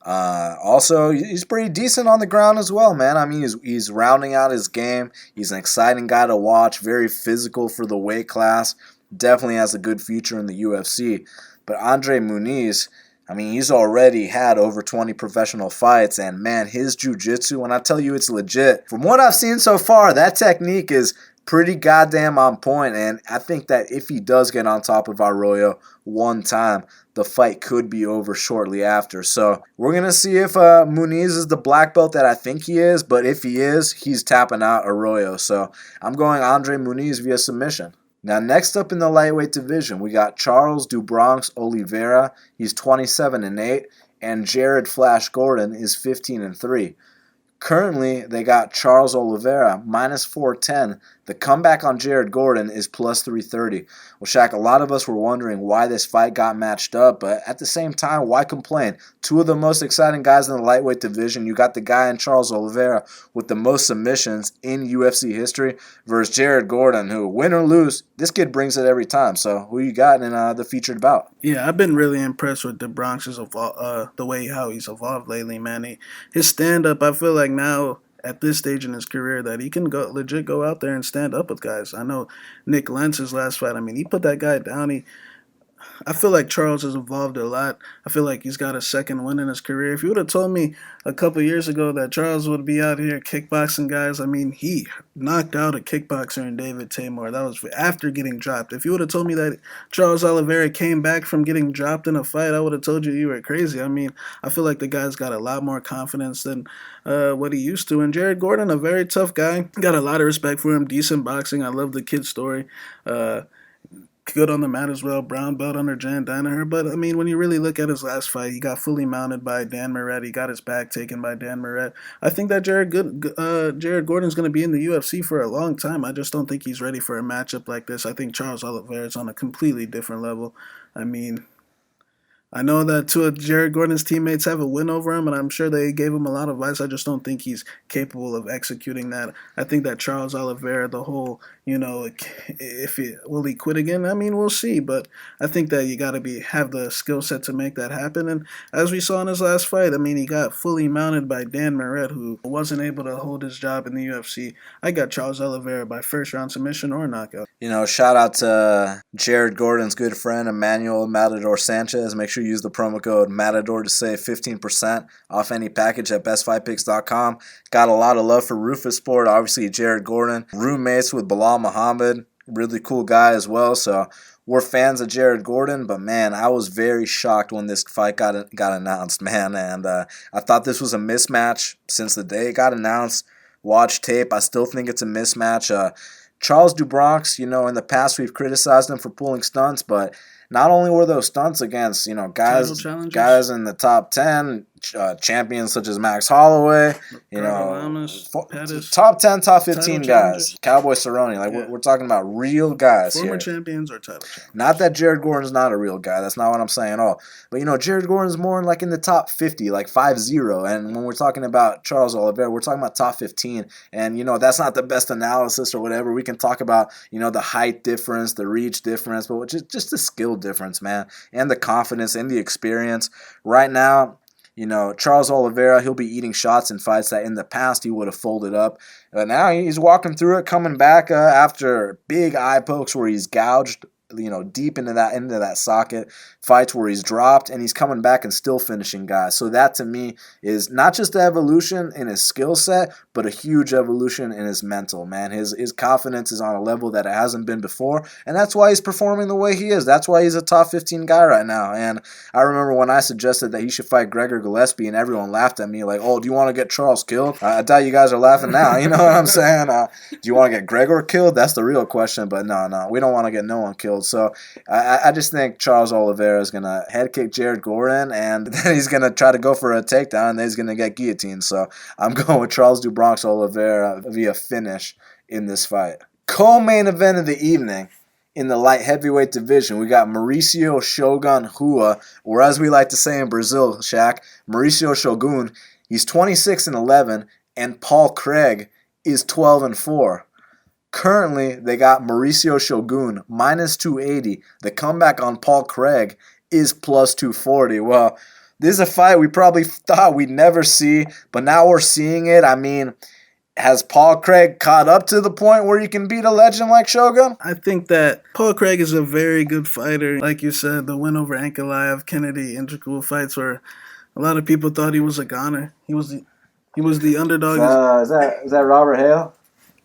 Also, he's pretty decent on the ground as well, man. I mean, he's rounding out his game. He's an exciting guy to watch, very physical for the weight class. Definitely has a good future in the UFC. But Andre Muniz, I mean, he's already had over 20 professional fights, and man, his jiu-jitsu, when I tell you it's legit, from what I've seen so far, that technique is pretty goddamn on point, and I think that if he does get on top of Arroyo one time, the fight could be over shortly after. So we're going to see if Muniz is the black belt that I think he is, but if he is, he's tapping out Arroyo. So I'm going Andre Muniz via submission. Now, next up in the lightweight division, we got Charles do Bronx Oliveira. He's 27-8, and Jared Flash Gordon is 15-3. Currently, they got Charles Oliveira minus 410. The comeback on Jared Gordon is plus 330. Well, Shaq, a lot of us were wondering why this fight got matched up, but at the same time, why complain? Two of the most exciting guys in the lightweight division. You got the guy in Charles Oliveira with the most submissions in UFC history versus Jared Gordon, who, win or lose, this kid brings it every time. So who you got in the featured bout? Yeah, I've been really impressed with the Bronx's the way how he's evolved lately, man. His stand-up, I feel like now, at this stage in his career, that he can legit go out there and stand up with guys. I know Nick Lentz's last fight, I mean, he put that guy down. I feel like Charles has evolved a lot. I feel like he's got a second win in his career. If you would have told me a couple years ago that Charles would be out here kickboxing guys, I mean, he knocked out a kickboxer in David Tamor. That was after getting dropped. If you would have told me that Charles Oliveira came back from getting dropped in a fight, I would have told you were crazy. I mean, I feel like the guy's got a lot more confidence than what he used to. And Jared Gordon, a very tough guy. Got a lot of respect for him. Decent boxing. I love the kid's story. Good on the mat as well. Brown belt under Jan Danaher. But, I mean, when you really look at his last fight, he got fully mounted by Dan Moret. He got his back taken by Dan Moret. I think that Jared Gordon's going to be in the UFC for a long time. I just don't think he's ready for a matchup like this. I think Charles Oliveira is on a completely different level. I mean, I know that two of Jared Gordon's teammates have a win over him, and I'm sure they gave him a lot of advice. I just don't think he's capable of executing that. I think that Charles Oliveira, the whole, will he quit again? I mean, we'll see, but I think that you got to have the skill set to make that happen. And as we saw in his last fight, I mean, he got fully mounted by Dan Moret, who wasn't able to hold his job in the UFC. I got Charles Oliveira by first round submission or knockout. Shout out to Jared Gordon's good friend, Emmanuel Matador Sanchez. Make sure you use the promo code Matador to save 15% off any package at bestfightpicks.com. Got a lot of love for Rufus Sport. Obviously, Jared Gordon, roommates with Bilal Muhammad, really cool guy as well. So we're fans of Jared Gordon, but man, I was very shocked when this fight got announced, man. And I thought this was a mismatch since the day it got announced. Watch tape, I still think it's a mismatch. Charles DuBronx, in the past we've criticized him for pulling stunts, but not only were those stunts against, guys in the top 10, champions such as Max Holloway, Ramos, top 10, top 15 guys, Cowboy Cerrone, we're talking about real guys former here. champions or title champions. Not that Jared Gordon's not a real guy, that's not what I'm saying at all. But, Jared Gordon's more in the top 50, like 5-0, and when we're talking about Charles Oliveira, we're talking about top 15, and, that's not the best analysis or whatever. We can talk about, the height difference, the reach difference, but just the skill difference, man, and the confidence and the experience. Right now, Charles Oliveira, he'll be eating shots in fights that in the past he would have folded up. Now he's walking through it, coming back after big eye pokes where he's gouged, deep into that socket, fights where he's dropped, and he's coming back and still finishing guys. So that to me is not just the evolution in his skill set, but a huge evolution in his mental, man. His confidence is on a level that it hasn't been before, and that's why he's performing the way he is. That's why he's a top 15 guy right now. And I remember when I suggested that he should fight Gregor Gillespie, and everyone laughed at me like, oh, do you want to get Charles killed? I doubt you guys are laughing now. You know what I'm saying? Do you want to get Gregor killed? That's the real question, but no, we don't want to get no one killed. So I just think Charles Oliveira is going to head kick Jared Gordon, and then he's going to try to go for a takedown, and then he's going to get guillotined. So I'm going with Charles DuBronx Oliveira via finish in this fight. Co-main event of the evening in the light heavyweight division, we got Mauricio Shogun Rua, or as we like to say in Brazil, Shaq, Mauricio Shogun. He's 26-11, and Paul Craig is 12-4. Currently, they got Mauricio Shogun minus 280. The comeback on Paul Craig is plus 240. Well, this is a fight we probably thought we'd never see, but now we're seeing it. I mean, has Paul Craig caught up to the point where he can beat a legend like Shogun? I think that Paul Craig is a very good fighter. Like you said, the win over Ankalaev, Kennedy, integral fights where a lot of people thought he was a goner. He was the underdog. Is that Robert Hale?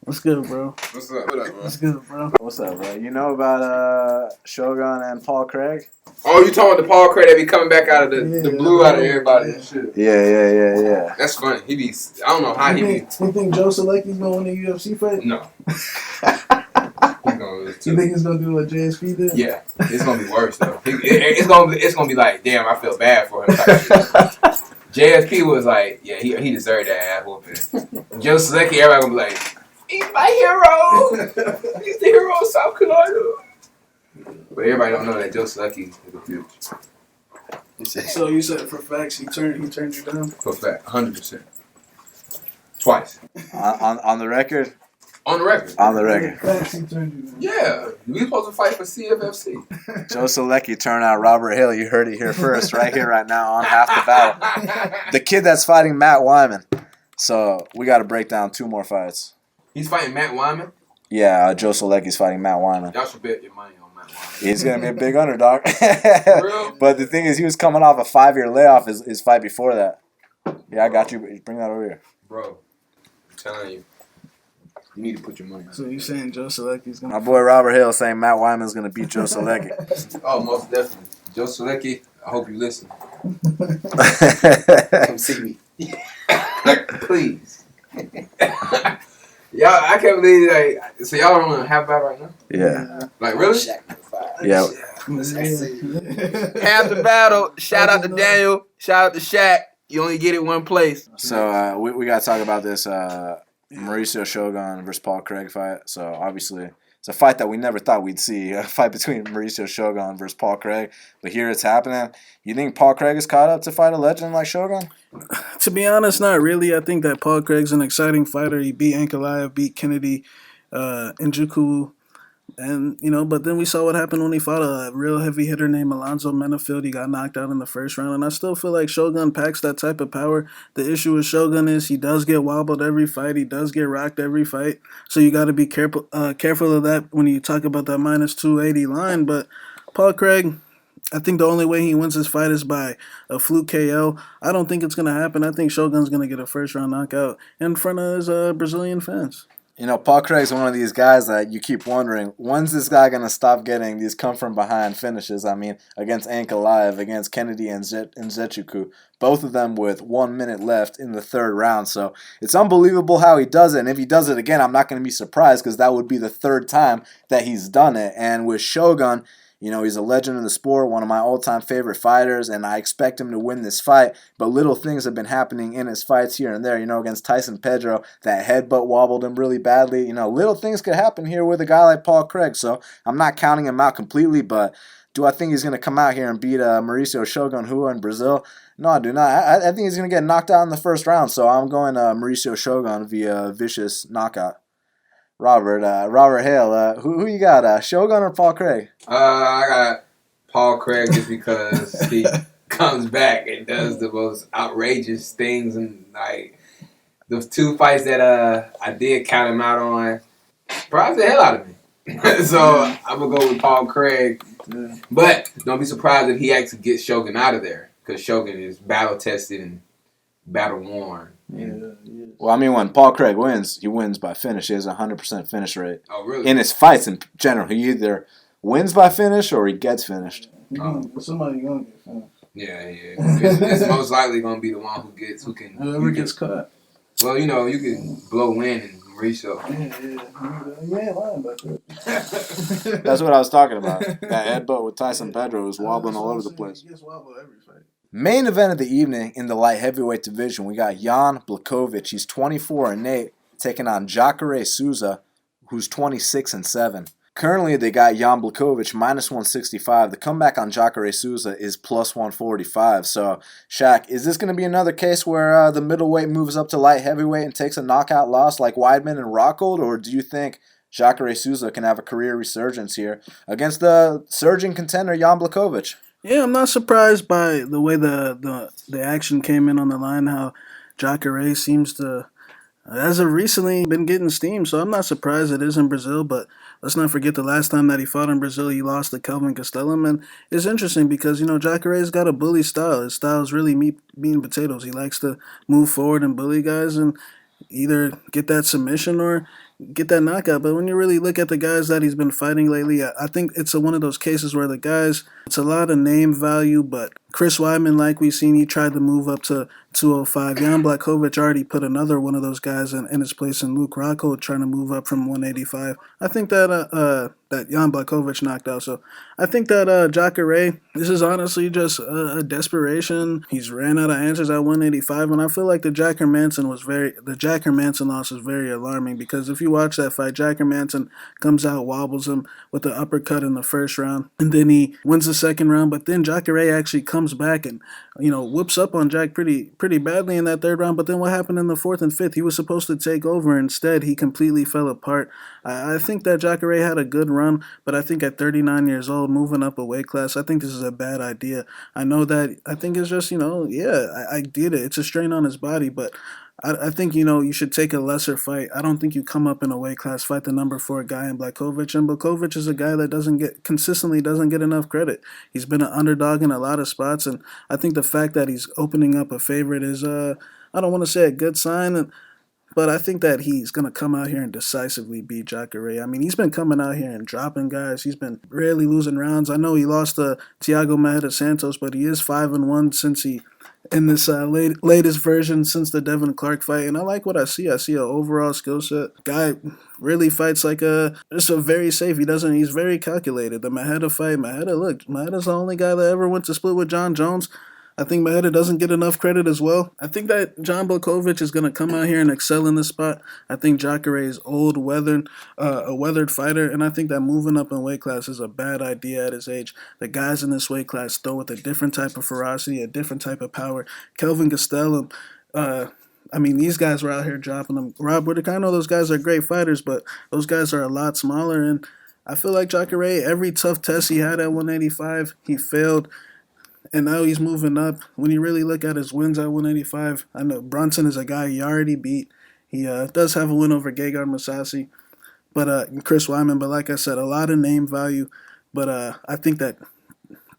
What's good, bro? What's up? What up, bro? What's good, bro? What's up, bro? You know about Shogun and Paul Craig? Oh, you talking about the Paul Craig that be coming back out of the blue out of everybody and shit. Yeah. That's funny. I don't know how he be. You think Joe Selecki's going to win a UFC fight? No. He's gonna lose too. You think he's going to do what JSP did? Yeah. It's going to be worse, though. It's gonna be like, damn, I feel bad for him. JSP was like, yeah, he deserved that ass whooping. Joe Selecki, everybody going to be like, he's my hero. He's the hero of South Carolina. But everybody don't know that Joe Selecki is a future. So you said for facts he turned you down? For fact, 100%. Twice. On the record? On the record. On the record. Facts he turned you down. Yeah. We supposed to fight for CFFC. Joe Selecki turned out Robert Hill. You heard it here first, right here, right now on Half the Battle. The kid that's fighting Matt Wyman. So we got to break down 2 more fights. He's fighting Matt Wyman? Yeah, Joe Selecki's fighting Matt Wyman. Y'all should bet your money on He's going to be a big underdog. real? But the thing is, he was coming off a 5-year layoff his fight before that. Yeah, I got you. Bring that over here. Bro, I'm telling you. You need to put your money on. So you saying Joe Selecki's gonna? My boy Robert Hill saying Matt Wyman's going to beat Joe Selecki. Oh, most definitely. Joe Selecki, I hope you listen. Come see me. Please. Y'all, I can't believe, like, so y'all don't want to have a battle right now? Yeah. Like, really? Yeah. Half the battle. Shout out to Daniel. Shout out to Shaq. You only get it one place. So we got to talk about this Mauricio Shogun versus Paul Craig fight. So obviously it's a fight that we never thought we'd see, a fight between Mauricio Shogun versus Paul Craig. But here it's happening. You think Paul Craig is caught up to fight a legend like Shogun? To be honest, not really. I think that Paul Craig's an exciting fighter. He beat Ankalaev, beat Kennedy, Njoku. And, but then we saw what happened when he fought a real heavy hitter named Alonzo Menafield. He got knocked out in the first round. And I still feel like Shogun packs that type of power. The issue with Shogun is he does get wobbled every fight. He does get rocked every fight. So you got to be careful of that when you talk about that minus 280 line. But Paul Craig, I think the only way he wins this fight is by a fluke KO. I don't think it's going to happen. I think Shogun's going to get a first-round knockout in front of his Brazilian fans. Paul Craig's one of these guys that you keep wondering, when's this guy going to stop getting these come-from-behind finishes? I mean, against Ankalaev, against Kennedy and Nzechuku, both of them with 1 minute left in the third round. So it's unbelievable how he does it. And if he does it again, I'm not going to be surprised because that would be the third time that he's done it. And with Shogun, he's a legend in the sport, one of my all-time favorite fighters, and I expect him to win this fight. But little things have been happening in his fights here and there. Against Tyson Pedro, that headbutt wobbled him really badly. Little things could happen here with a guy like Paul Craig. So I'm not counting him out completely, but do I think he's going to come out here and beat Mauricio Shogun Rua in Brazil? No, I do not. I think he's going to get knocked out in the first round. So I'm going Mauricio Shogun via vicious knockout. Robert Hale, who you got, Shogun or Paul Craig? I got Paul Craig just because he comes back and does the most outrageous things, and like those two fights that I did count him out on, surprised the hell out of me. So I'm gonna go with Paul Craig, but don't be surprised if he actually gets Shogun out of there because Shogun is battle tested and battle worn. Well, I mean, when Paul Craig wins, he wins by finish. He has a 100% finish rate. Oh, really? In his fights in general, he either wins by finish or he gets finished. Somebody gonna get finished. Yeah. It's most likely gonna be the one who gets cut. Well, you can blow wind and Mauricio. Yeah. You ain't lying about that. That's what I was talking about. That headbutt with Tyson Pedro was wobbling all over the place. He gets wobbled every fight. Main event of the evening in the light heavyweight division, we got Jan Blachowicz. He's 24-8, taking on Jacare Souza, who's 26-7. Currently, they got Jan Blachowicz minus 165. The comeback on Jacare Souza is plus 145. So, Shaq, is this going to be another case where the middleweight moves up to light heavyweight and takes a knockout loss like Weidman and Rockhold, or do you think Jacare Souza can have a career resurgence here against the surging contender Jan Blachowicz? Yeah, I'm not surprised by the way the action came in on the line, how Jacare seems to, as of recently, been getting steam. So I'm not surprised it is in Brazil, but let's not forget the last time that he fought in Brazil, he lost to Kelvin Castellum. And it's interesting because, Jacare's got a bully style. His style is really meat and potatoes. He likes to move forward and bully guys and either get that submission or get that knockout. But when you really look at the guys that he's been fighting lately, I think it's one of those cases where the guys, it's a lot of name value, but Chris Weidman, like we've seen, he tried to move up to 205. Jan Blachowicz already put another one of those guys in his place, in Luke Rockhold, trying to move up from 185. I think that Jan Blachowicz knocked out. So I think that Jacare, this is honestly just a desperation. He's ran out of answers at 185, and I feel like the Jack Hermanson loss was very alarming because if you watch that fight, Jack Hermanson comes out, wobbles him with the uppercut in the first round, and then he wins the second round. But then Jacare actually comes back and whoops up on Jack pretty badly in that third round. But then what happened in the fourth and fifth? He was supposed to take over. Instead, he completely fell apart. I think that Jacare had a good run, but I think at 39 years old, moving up a weight class, I think this is a bad idea. I know that I think it's just, I did it. It's a strain on his body, but I think, you should take a lesser fight. I don't think you come up in a weight class, fight the number 4 guy in Blachowicz. And Blachowicz is a guy that doesn't get enough credit. He's been an underdog in a lot of spots, and I think the fact that he's opening up a favorite is, I don't want to say a good sign, but I think that he's going to come out here and decisively beat Jacare. I mean, he's been coming out here and dropping guys. He's been rarely losing rounds. I know he lost to Thiago Maeda Santos, but he is 5-1 since he in this latest version since the Devin Clark fight, and I like what I see. I see an overall skill set. Guy really fights like just a very safe. He's very calculated. The Maeda fight, Maeda's the only guy that ever went to split with John Jones. I think Maeda doesn't get enough credit as well. I think that John Blachowicz is going to come out here and excel in this spot. I think Jacare is old, a weathered fighter, and I think that moving up in weight class is a bad idea at his age. The guys in this weight class throw with a different type of ferocity, a different type of power. Kelvin Gastelum, these guys were out here dropping them. Rob Whittaker, I know those guys are great fighters, but those guys are a lot smaller, and I feel like Jacare, every tough test he had at 185, he failed. And now he's moving up. When you really look at his wins at 185, I know Brunson is a guy he already beat. He does have a win over Gegard Mousasi, Chris Weidman. But like I said, a lot of name value. But I think that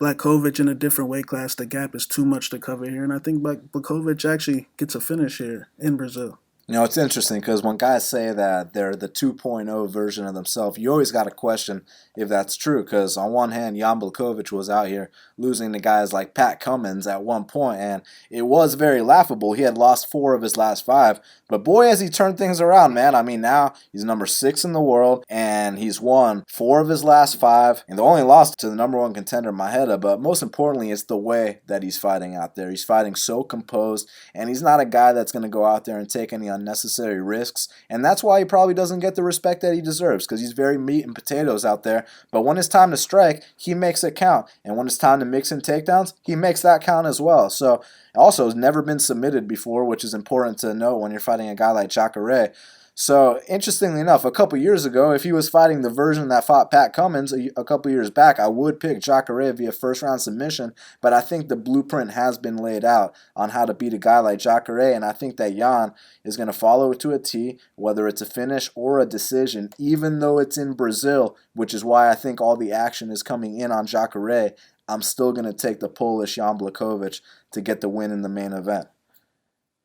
Blachowicz in a different weight class, the gap is too much to cover here. And I think Blachowicz actually gets a finish here in Brazil. It's interesting because when guys say that they're the 2.0 version of themselves, you always got to question if that's true. Because on one hand, Jan Blachowicz was out here losing to guys like Pat Cummins at one point, and it was very laughable. He had lost 4 of his last 5, but boy, has he turned things around, man. I mean, now he's number 6 in the world, and he's won 4 of his last 5, and the only loss to the number 1 contender, Maeda. But most importantly, it's the way that he's fighting out there. He's fighting so composed, and he's not a guy that's going to go out there and take any unnecessary risks, and that's why he probably doesn't get the respect that he deserves, because he's very meat and potatoes out there. But when it's time to strike, he makes it count, and when it's time to mix in takedowns, he makes that count as well. So also has never been submitted before, which is important to note when you're fighting a guy like Jacare. So, interestingly enough, a couple years ago, if he was fighting the version that fought Pat Cummins a couple years back, I would pick Jacare via first-round submission, but I think the blueprint has been laid out on how to beat a guy like Jacare, and I think that Jan is going to follow it to a T, whether it's a finish or a decision, even though it's in Brazil, which is why I think all the action is coming in on Jacare. I'm still going to take the Polish Jan Blachowicz to get the win in the main event.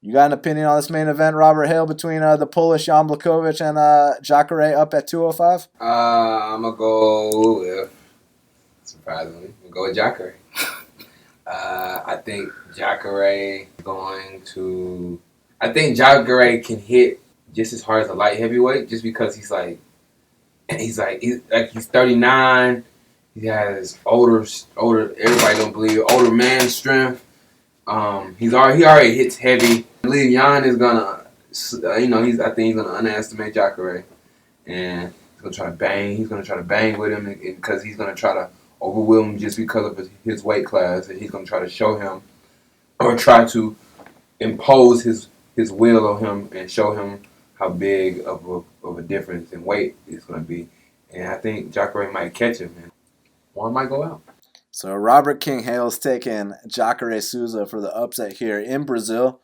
You got an opinion on this main event, Robert Hale, between the Polish Jan Blachowicz and Jacare up at 205? I'm going to go with, surprisingly, I'm going to go with Jacare. I think Jacare can hit just as hard as a light heavyweight, just because he's 39. He has older, everybody don't believe, older man strength. He already hits heavy. I believe Jan is gonna, I think he's gonna underestimate Jacare, and he's gonna try to bang. He's gonna try to bang with him because he's gonna try to overwhelm him just because of his weight class, and he's gonna try to show him or try to impose his will on him and show him how big of a difference in weight it's gonna be. And I think Jacare might catch him, and one might go out. So Robert King Hale's taking Jacare Souza for the upset here in Brazil.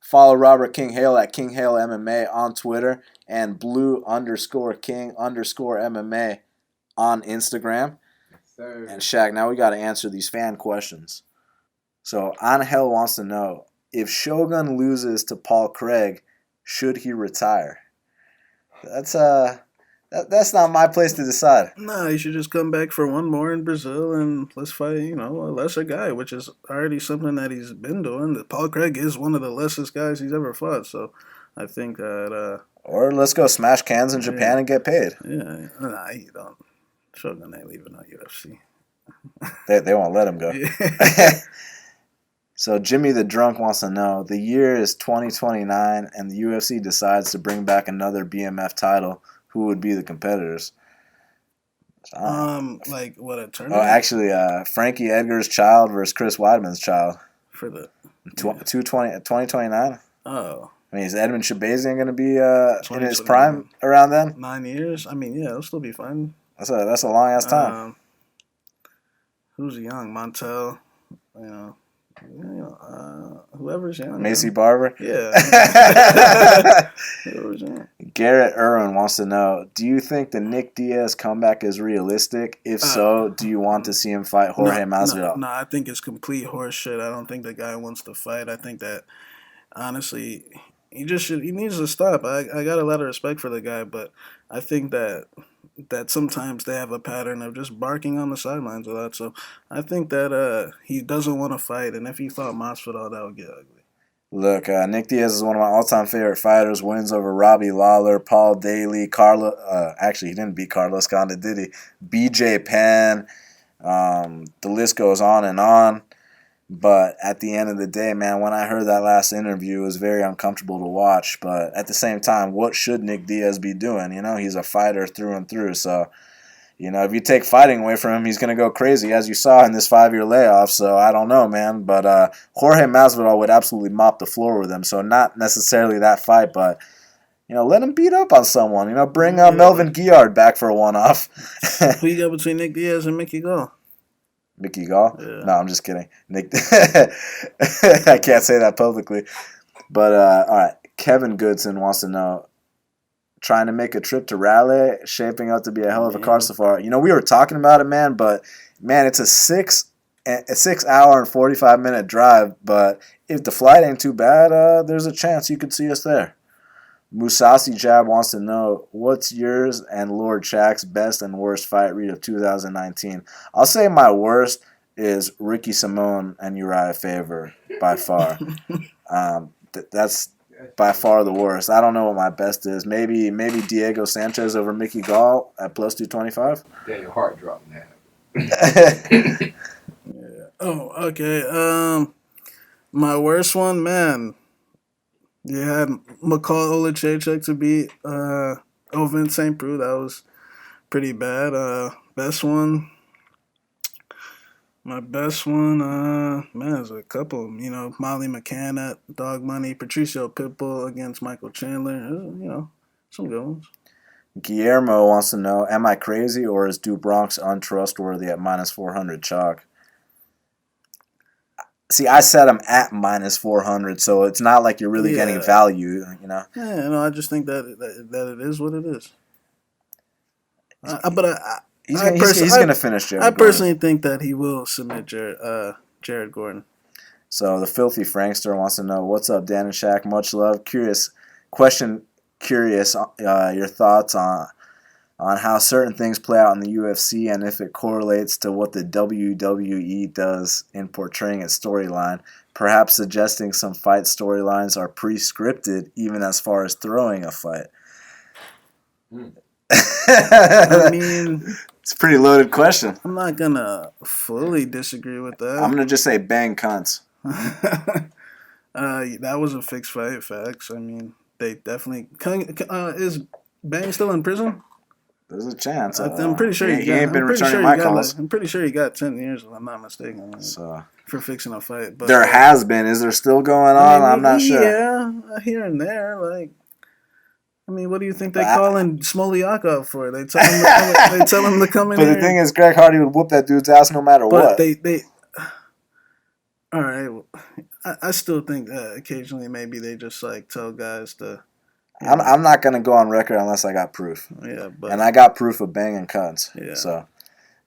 Follow Robert King Hale at King Hale MMA on Twitter and blue_king_MMA on Instagram. Yes, sir. And Shaq, now we got to answer these fan questions. So Angel wants to know, if Shogun loses to Paul Craig, should he retire? That's not my place to decide. Nah, he should just come back for one more in Brazil and let's fight, a lesser guy, which is already something that he's been doing. Paul Craig is one of the lessest guys he's ever fought, so I think that... or let's go smash cans in Japan and get paid. Yeah, nah, you don't. Shogun ain't leaving on UFC. They won't let him go. Yeah. So Jimmy the Drunk wants to know, the year is 2029 and the UFC decides to bring back another BMF title. Who would be the competitors? Like what, a tournament? Oh, actually, Frankie Edgar's child versus Chris Weidman's child. For the 2029? Oh. I mean, is Edmund Shabazian going to be in his prime around then? 9 years? I mean, yeah, it'll still be fine. That's a long ass time. Who's young? Montel, Whoever's in. Macy Barber? Yeah. Whoever's in. Garrett Irwin wants to know, do you think the Nick Diaz comeback is realistic? If so, do you want to see him fight Jorge Masvidal? No, I think it's complete horseshit. I don't think the guy wants to fight. I think that, honestly, he needs to stop. I got a lot of respect for the guy, but I think that sometimes they have a pattern of just barking on the sidelines a lot. So I think that he doesn't want to fight, and if he fought Masvidal, that would get ugly. Look, Nick Diaz is one of my all-time favorite fighters. Wins over Robbie Lawler, Paul Daly, actually, he didn't beat Carlos Condit, did he? BJ Penn. The list goes on and on. But at the end of the day, man, when I heard that last interview, it was very uncomfortable to watch. But at the same time, what should Nick Diaz be doing? You know, he's a fighter through and through. So, you know, if you take fighting away from him, he's going to go crazy, as you saw in this 5-year layoff. So I don't know, man. But Jorge Masvidal would absolutely mop the floor with him. So not necessarily that fight, but, you know, let him beat up on someone. You know, bring Melvin Guillard back for a one-off. Who you got between Nick Diaz and Mickey Gall? Mickey Gall? Yeah. No, I'm just kidding. Nick, I can't say that publicly. But, all right, Kevin Goodson wants to know, trying to make a trip to Raleigh, shaping up to be a hell of a card so far. You know, we were talking about it, man, but, man, it's a 6 hour and 45-minute drive. But if the flight ain't too bad, there's a chance you could see us there. Musasi Jab wants to know, what's yours and Lord Shaq's best and worst fight read of 2019? I'll say my worst is Ricky Simone and Uriah Faber by far. That's by far the worst. I don't know what my best is. Maybe Diego Sanchez over Mickey Gall at plus 225. Yeah, your heart dropped now. Yeah. Oh, okay. My worst one, man. You had McCall Olachechek to beat Ovin St. Preux. That was pretty bad. Best one. My best one, man, there's a couple. You know, Molly McCann at Dog Money, Patricio Pitbull against Michael Chandler. You know, some good ones. Guillermo wants to know, am I crazy or is Du Bronx untrustworthy at minus 400 chalk? See, I set him at minus 400, so it's not like you're really getting value, you know? Yeah, no, I just think that it is what it is. But He's going to finish Jared I Gordon. personally think that he will submit Jared Gordon. So the Filthy Frankster wants to know, what's up, Dan and Shaq? Much love. Curious your thoughts on how certain things play out in the UFC and if it correlates to what the WWE does in portraying its storyline, perhaps suggesting some fight storylines are pre-scripted even as far as throwing a fight. I mean, it's a pretty loaded question. I'm not going to fully disagree with that. I'm going to just say bang cunts. That was a fixed fight, facts. I mean, they definitely... is Bang still in prison? There's a chance. I'm pretty sure he ain't been returning my calls. I'm pretty sure he got 10 years, if I'm not mistaken. So for fixing a fight. But there has been. Is there still going on? I'm not sure. Yeah, here and there. Like, I mean, what do you think they calling Smoliakov for? They tell him to come in. But the thing is, Greg Hardy would whoop that dude's ass no matter what. They all right. Well, I still think occasionally maybe they just like tell guys to. I'm not gonna go on record unless I got proof. Yeah, and I got proof of banging cunts. Yeah. So,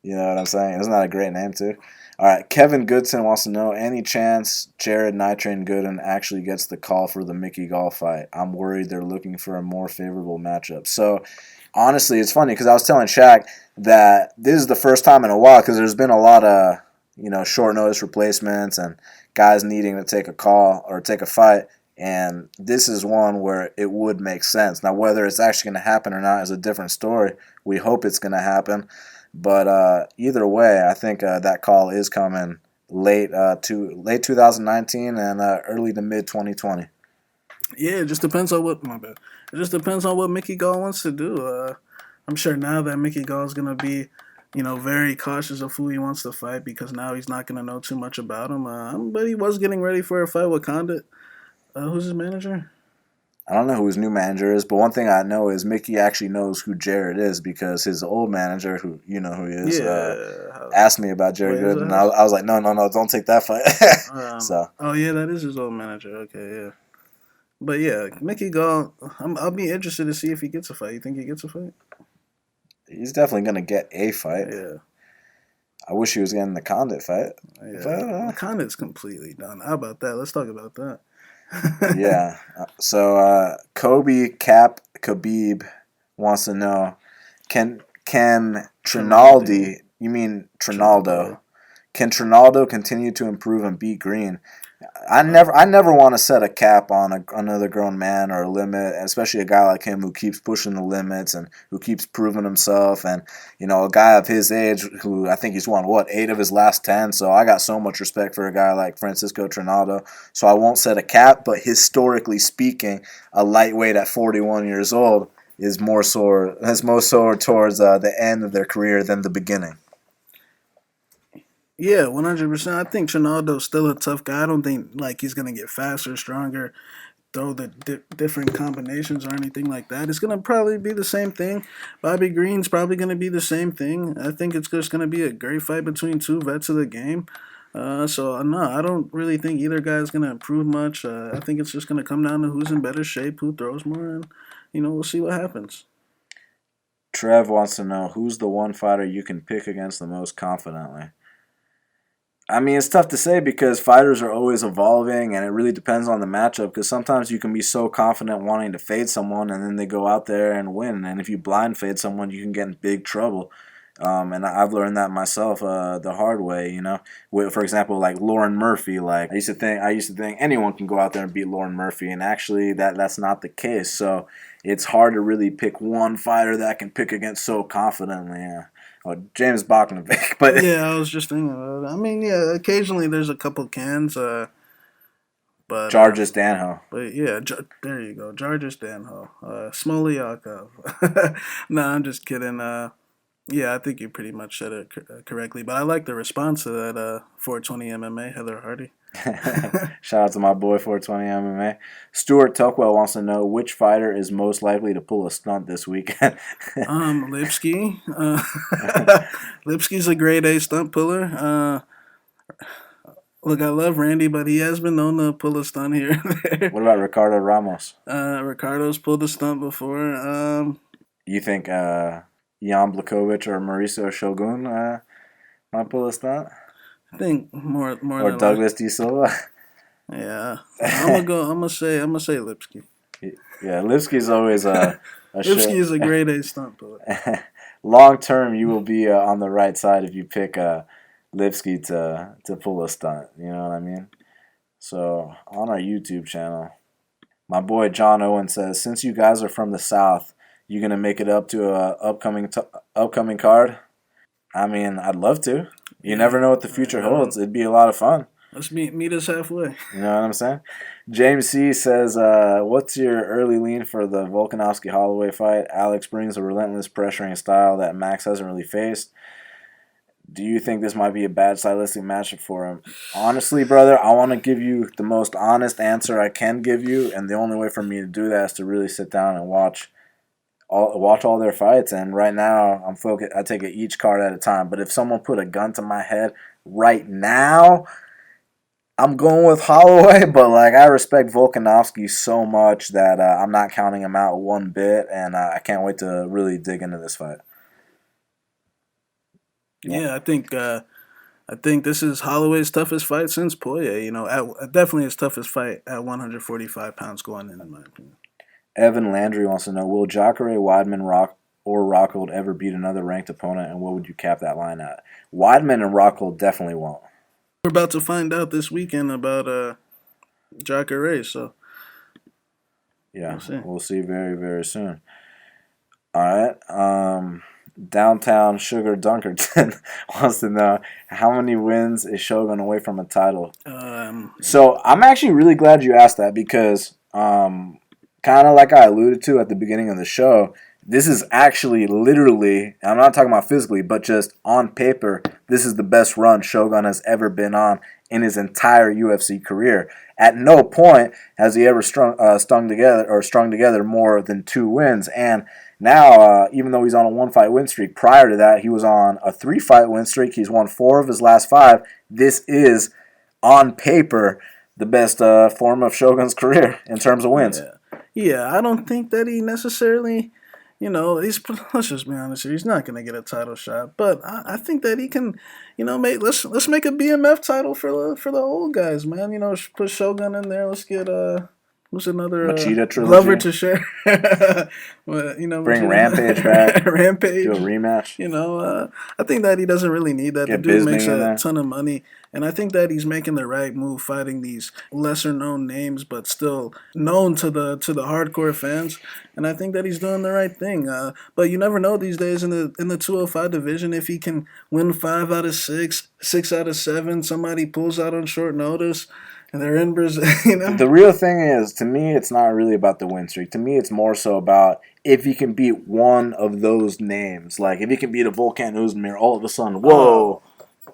you know what I'm saying? Isn't that a great name too? All right, Kevin Goodson wants to know, any chance Jared Nitrain Gooden actually gets the call for the Mickey Gall fight? I'm worried they're looking for a more favorable matchup. So, honestly, it's funny because I was telling Shaq that this is the first time in a while because there's been a lot of short notice replacements and guys needing to take a call or take a fight. And this is one where it would make sense. Now, whether it's actually going to happen or not is a different story. We hope it's going to happen. But either way, I think that call is coming late 2019 and early to mid 2020. Yeah, it just depends on what Mickey Gall wants to do. I'm sure now that Mickey Gall is going to be, very cautious of who he wants to fight because now he's not going to know too much about him. But he was getting ready for a fight with Condit. Who's his manager? I don't know who his new manager is, but one thing I know is Mickey actually knows who Jared is because his old manager, who you know who he is, asked me about Jared Good, and I was like, no, don't take that fight. Oh yeah, that is his old manager. Okay, yeah. But yeah, Mickey Gall, I'll be interested to see if he gets a fight. You think he gets a fight? He's definitely gonna get a fight. Yeah. I wish he was getting the Condit fight. Yeah, Condit's completely done. How about that? Let's talk about that. Yeah. So Kobe Cap Khabib wants to know, can Trinaldo, you mean Trinaldo, can Trinaldo continue to improve and beat Green? I never want to set a cap on another grown man or a limit, especially a guy like him who keeps pushing the limits and who keeps proving himself. And, you know, a guy of his age who I think he's won, 8 of his last 10. So I got so much respect for a guy like Francisco Trinaldo. So I won't set a cap, but historically speaking, a lightweight at 41 years old is more sore towards the end of their career than the beginning. Yeah, 100%. I think Trinaldo's still a tough guy. I don't think he's gonna get faster, stronger, throw the different combinations or anything like that. It's gonna probably be the same thing. Bobby Green's probably gonna be the same thing. I think it's just gonna be a great fight between two vets of the game. So no, I don't really think either guy's gonna improve much. I think it's just gonna come down to who's in better shape, who throws more, and we'll see what happens. Trev wants to know who's the one fighter you can pick against the most confidently. I mean, it's tough to say because fighters are always evolving, and it really depends on the matchup. Because sometimes you can be so confident wanting to fade someone, and then they go out there and win. And if you blind fade someone, you can get in big trouble. And I've learned that myself the hard way. For example, like Lauren Murphy. Like I used to think anyone can go out there and beat Lauren Murphy, and actually that's not the case. So it's hard to really pick one fighter that can pick against so confidently. Yeah. Oh, James Bogdanovic, but yeah, I was just thinking about it. I mean, yeah, occasionally there's a couple cans, but Jarvis Danho. But yeah, there you go, Jarvis Danho, Smoliakov. No, I'm just kidding. Yeah, I think you pretty much said it correctly, but I like the response to that 420 MMA, Heather Hardy. Shout out to my boy 420 MMA. Stuart Tuckwell wants to know which fighter is most likely to pull a stunt this weekend. Lipski. Lipski's a grade A stunt puller. Look, I love Randy, but he has been known to pull a stunt here and there. What about Ricardo Ramos? Ricardo's pulled a stunt before. You think Jan Blachowicz or Mauricio Shogun might pull a stunt? I think more or than Douglas D. Silva. Yeah, I'm gonna say Lipski. Yeah, Lipski's always Lipski is a grade A stunt puller. Long term, you will be on the right side if you pick Lipski to pull a stunt. You know what I mean? So on our YouTube channel, my boy John Owen says, since you guys are from the South, you gonna make it up to a upcoming card? I mean, I'd love to. You never know what the future holds. It'd be a lot of fun. Let's meet us halfway. You know what I'm saying? James C. says, what's your early lean for the Volkanovski-Holloway fight? Alex brings a relentless pressuring style that Max hasn't really faced. Do you think this might be a bad stylistic matchup for him? Honestly, brother, I want to give you the most honest answer I can give you, and the only way for me to do that is to really sit down and watch all their fights. And right now I'm focused. I take it each card at a time. But if someone put a gun to my head right now, I'm going with Holloway. But I respect Volkanovski so much that I'm not counting him out one bit, and I can't wait to really dig into this fight. Yeah, I think this is Holloway's toughest fight since Poirier. Definitely his toughest fight at 145 pounds going in my opinion. Evan Landry wants to know, will Jacare, Weidman, or Rockhold ever beat another ranked opponent, and what would you cap that line at? Weidman and Rockhold definitely won't. We're about to find out this weekend about Jacare, so yeah, we'll see very, very soon. All right. Downtown Sugar Dunkerton wants to know, how many wins is Shogun away from a title? So I'm actually really glad you asked that because kind of like I alluded to at the beginning of the show, This is actually literally, I'm not talking about physically, but just on paper, this is the best run Shogun has ever been on in his entire UFC career. At no point has he ever strung together more than 2 wins. And now, even though he's on a 1-fight win streak, prior to that, he was on a 3-fight win streak. He's won 4 of his last 5. This is, on paper, the best form of Shogun's career in terms of wins. Yeah, I don't think that he necessarily... let's just be honest here. He's not going to get a title shot, but I think that he can, let's make a BMF title for the old guys, man. Put Shogun in there. Let's get what's another Machida trilogy. Glover to share. Bring Rampage back. Rampage. Do a rematch. I think that he doesn't really need that. Get the dude Bisping makes in a there. ton of money, and I think that he's making the right move, fighting these lesser known names, but still known to the hardcore fans. And I think that he's doing the right thing. But you never know these days in the 205 division if he can win 5 out of 6, 6 out of 7. Somebody pulls out on short notice. And they're in Brazil, The real thing is, to me, it's not really about the win streak. To me, it's more so about if you can beat one of those names. Like, if you can beat a Volkan Oezdemir, all of a sudden, whoa,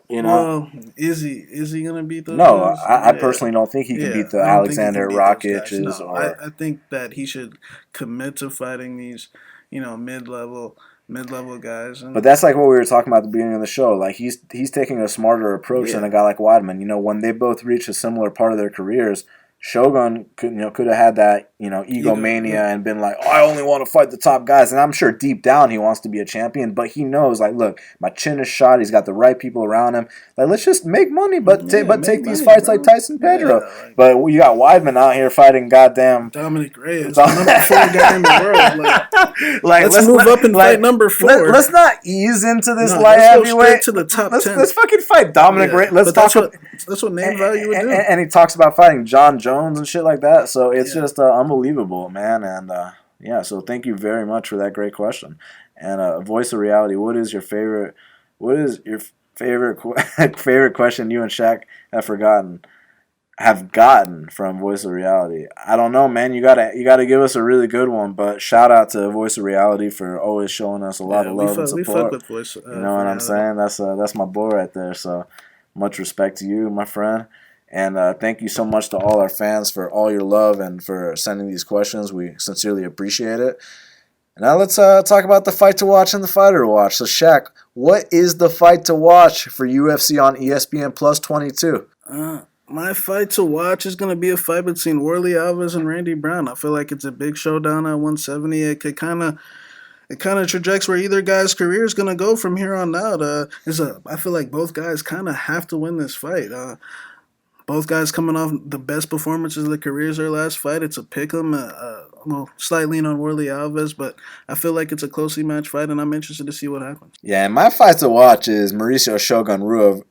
Well, is he gonna beat those? No, guys? I personally don't think he can beat the Alexander Rakic's. No, I think that he should commit to fighting these, mid-level guys. But that's like what we were talking about at the beginning of the show. Like, he's taking a smarter approach than a guy like Weidman. When they both reach a similar part of their careers, Shogun could have had that egomania and been like, oh, I only want to fight the top guys. And I'm sure deep down he wants to be a champion, but he knows, like, look, my chin is shot. He's got the right people around him. Like, let's just make money, but take these fights, bro. Like Tyson Pedro. Yeah, but you got Weidman out here fighting goddamn Dominic Reyes, the number 4 guy in the world. Let's move up and fight number 4. Let's not ease into this light heavyweight to the top 10. Let's fucking fight Dominic Reyes. That's what name value would do. And he talks about fighting John Jones and shit like that. So it's just unbelievable, man. And so thank you very much for that great question. And Voice of Reality, what is your favorite favorite question you and Shaq have gotten from Voice of Reality? I don't know, man. You gotta give us a really good one. But shout out to Voice of Reality for always showing us a lot of love and support. We fuck with Voice. You know what I'm saying? That's my boy right there. So much respect to you, my friend. And thank you so much to all our fans for all your love and for sending these questions. We sincerely appreciate it. And now let's talk about the fight to watch and the fighter to watch. So, Shaq, what is the fight to watch for UFC on ESPN Plus 22? My fight to watch is going to be a fight between Warlley Alves and Randy Brown. I feel like it's a big showdown at 170. It kind of trajects where either guy's career is going to go from here on out. I feel like both guys kind of have to win this fight. Both guys coming off the best performances of their careers their last fight. It's a pick'em. Slightly on Warlley Alves, but I feel like it's a closely matched fight, and I'm interested to see what happens. Yeah, and my fight to watch is Mauricio Shogun Rua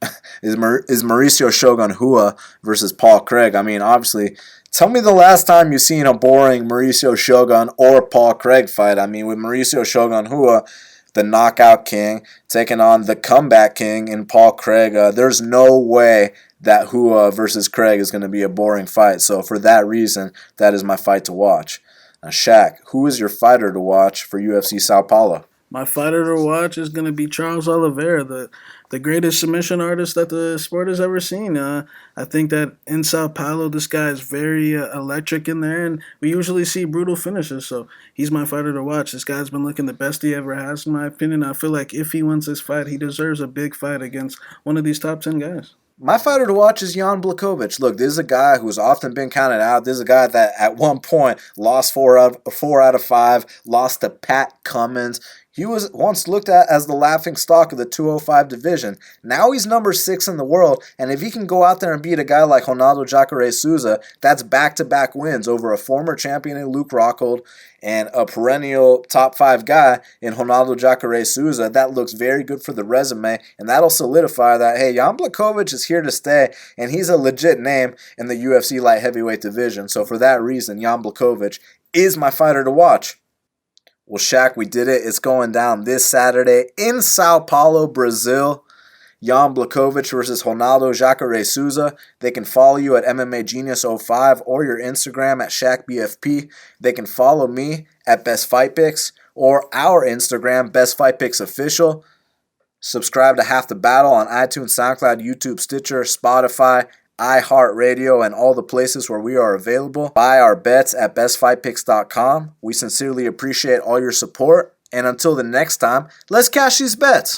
Mauricio Shogun Rua versus Paul Craig. I mean, obviously, tell me the last time you've seen a boring Mauricio Shogun or Paul Craig fight. I mean, with Mauricio Shogun Rua, the knockout king, taking on the comeback king in Paul Craig, there's no way that Rua versus Craig is going to be a boring fight. So for that reason, that is my fight to watch. Now, Shaq, who is your fighter to watch for UFC Sao Paulo? My fighter to watch is going to be Charles Oliveira, the greatest submission artist that the sport has ever seen. I think that in Sao Paulo, this guy is very electric in there, and we usually see brutal finishes, so he's my fighter to watch. This guy's been looking the best he ever has, in my opinion. I feel like if he wins this fight, he deserves a big fight against one of these top 10 guys. My fighter to watch is Jan Blachowicz. Look, this is a guy who's often been counted out. This is a guy that at one point lost 4 out of 5, lost to Pat Cummins. He was once looked at as the laughingstock of the 205 division. Now he's number 6 in the world, and if he can go out there and beat a guy like Ronaldo Jacare Souza, that's back-to-back wins over a former champion in Luke Rockhold and a perennial top 5 guy in Ronaldo Jacare Souza. That looks very good for the resume, and that'll solidify that, hey, Jan Blachowicz is here to stay, and he's a legit name in the UFC light heavyweight division. So for that reason, Jan Blachowicz is my fighter to watch. Well, Shaq, we did it. It's going down this Saturday in Sao Paulo, Brazil. Jan Blachowicz versus Ronaldo Jacare Souza. They can follow you at MMA Genius 05 or your Instagram at ShaqBFP. They can follow me at Best Fight Picks. or our Instagram, Best Fight Picks Official. Subscribe to Half the Battle on iTunes, SoundCloud, YouTube, Stitcher, Spotify, iHeartRadio, and all the places where we are available. Buy our bets at bestfightpicks.com. We sincerely appreciate all your support. And until the next time, let's cash these bets.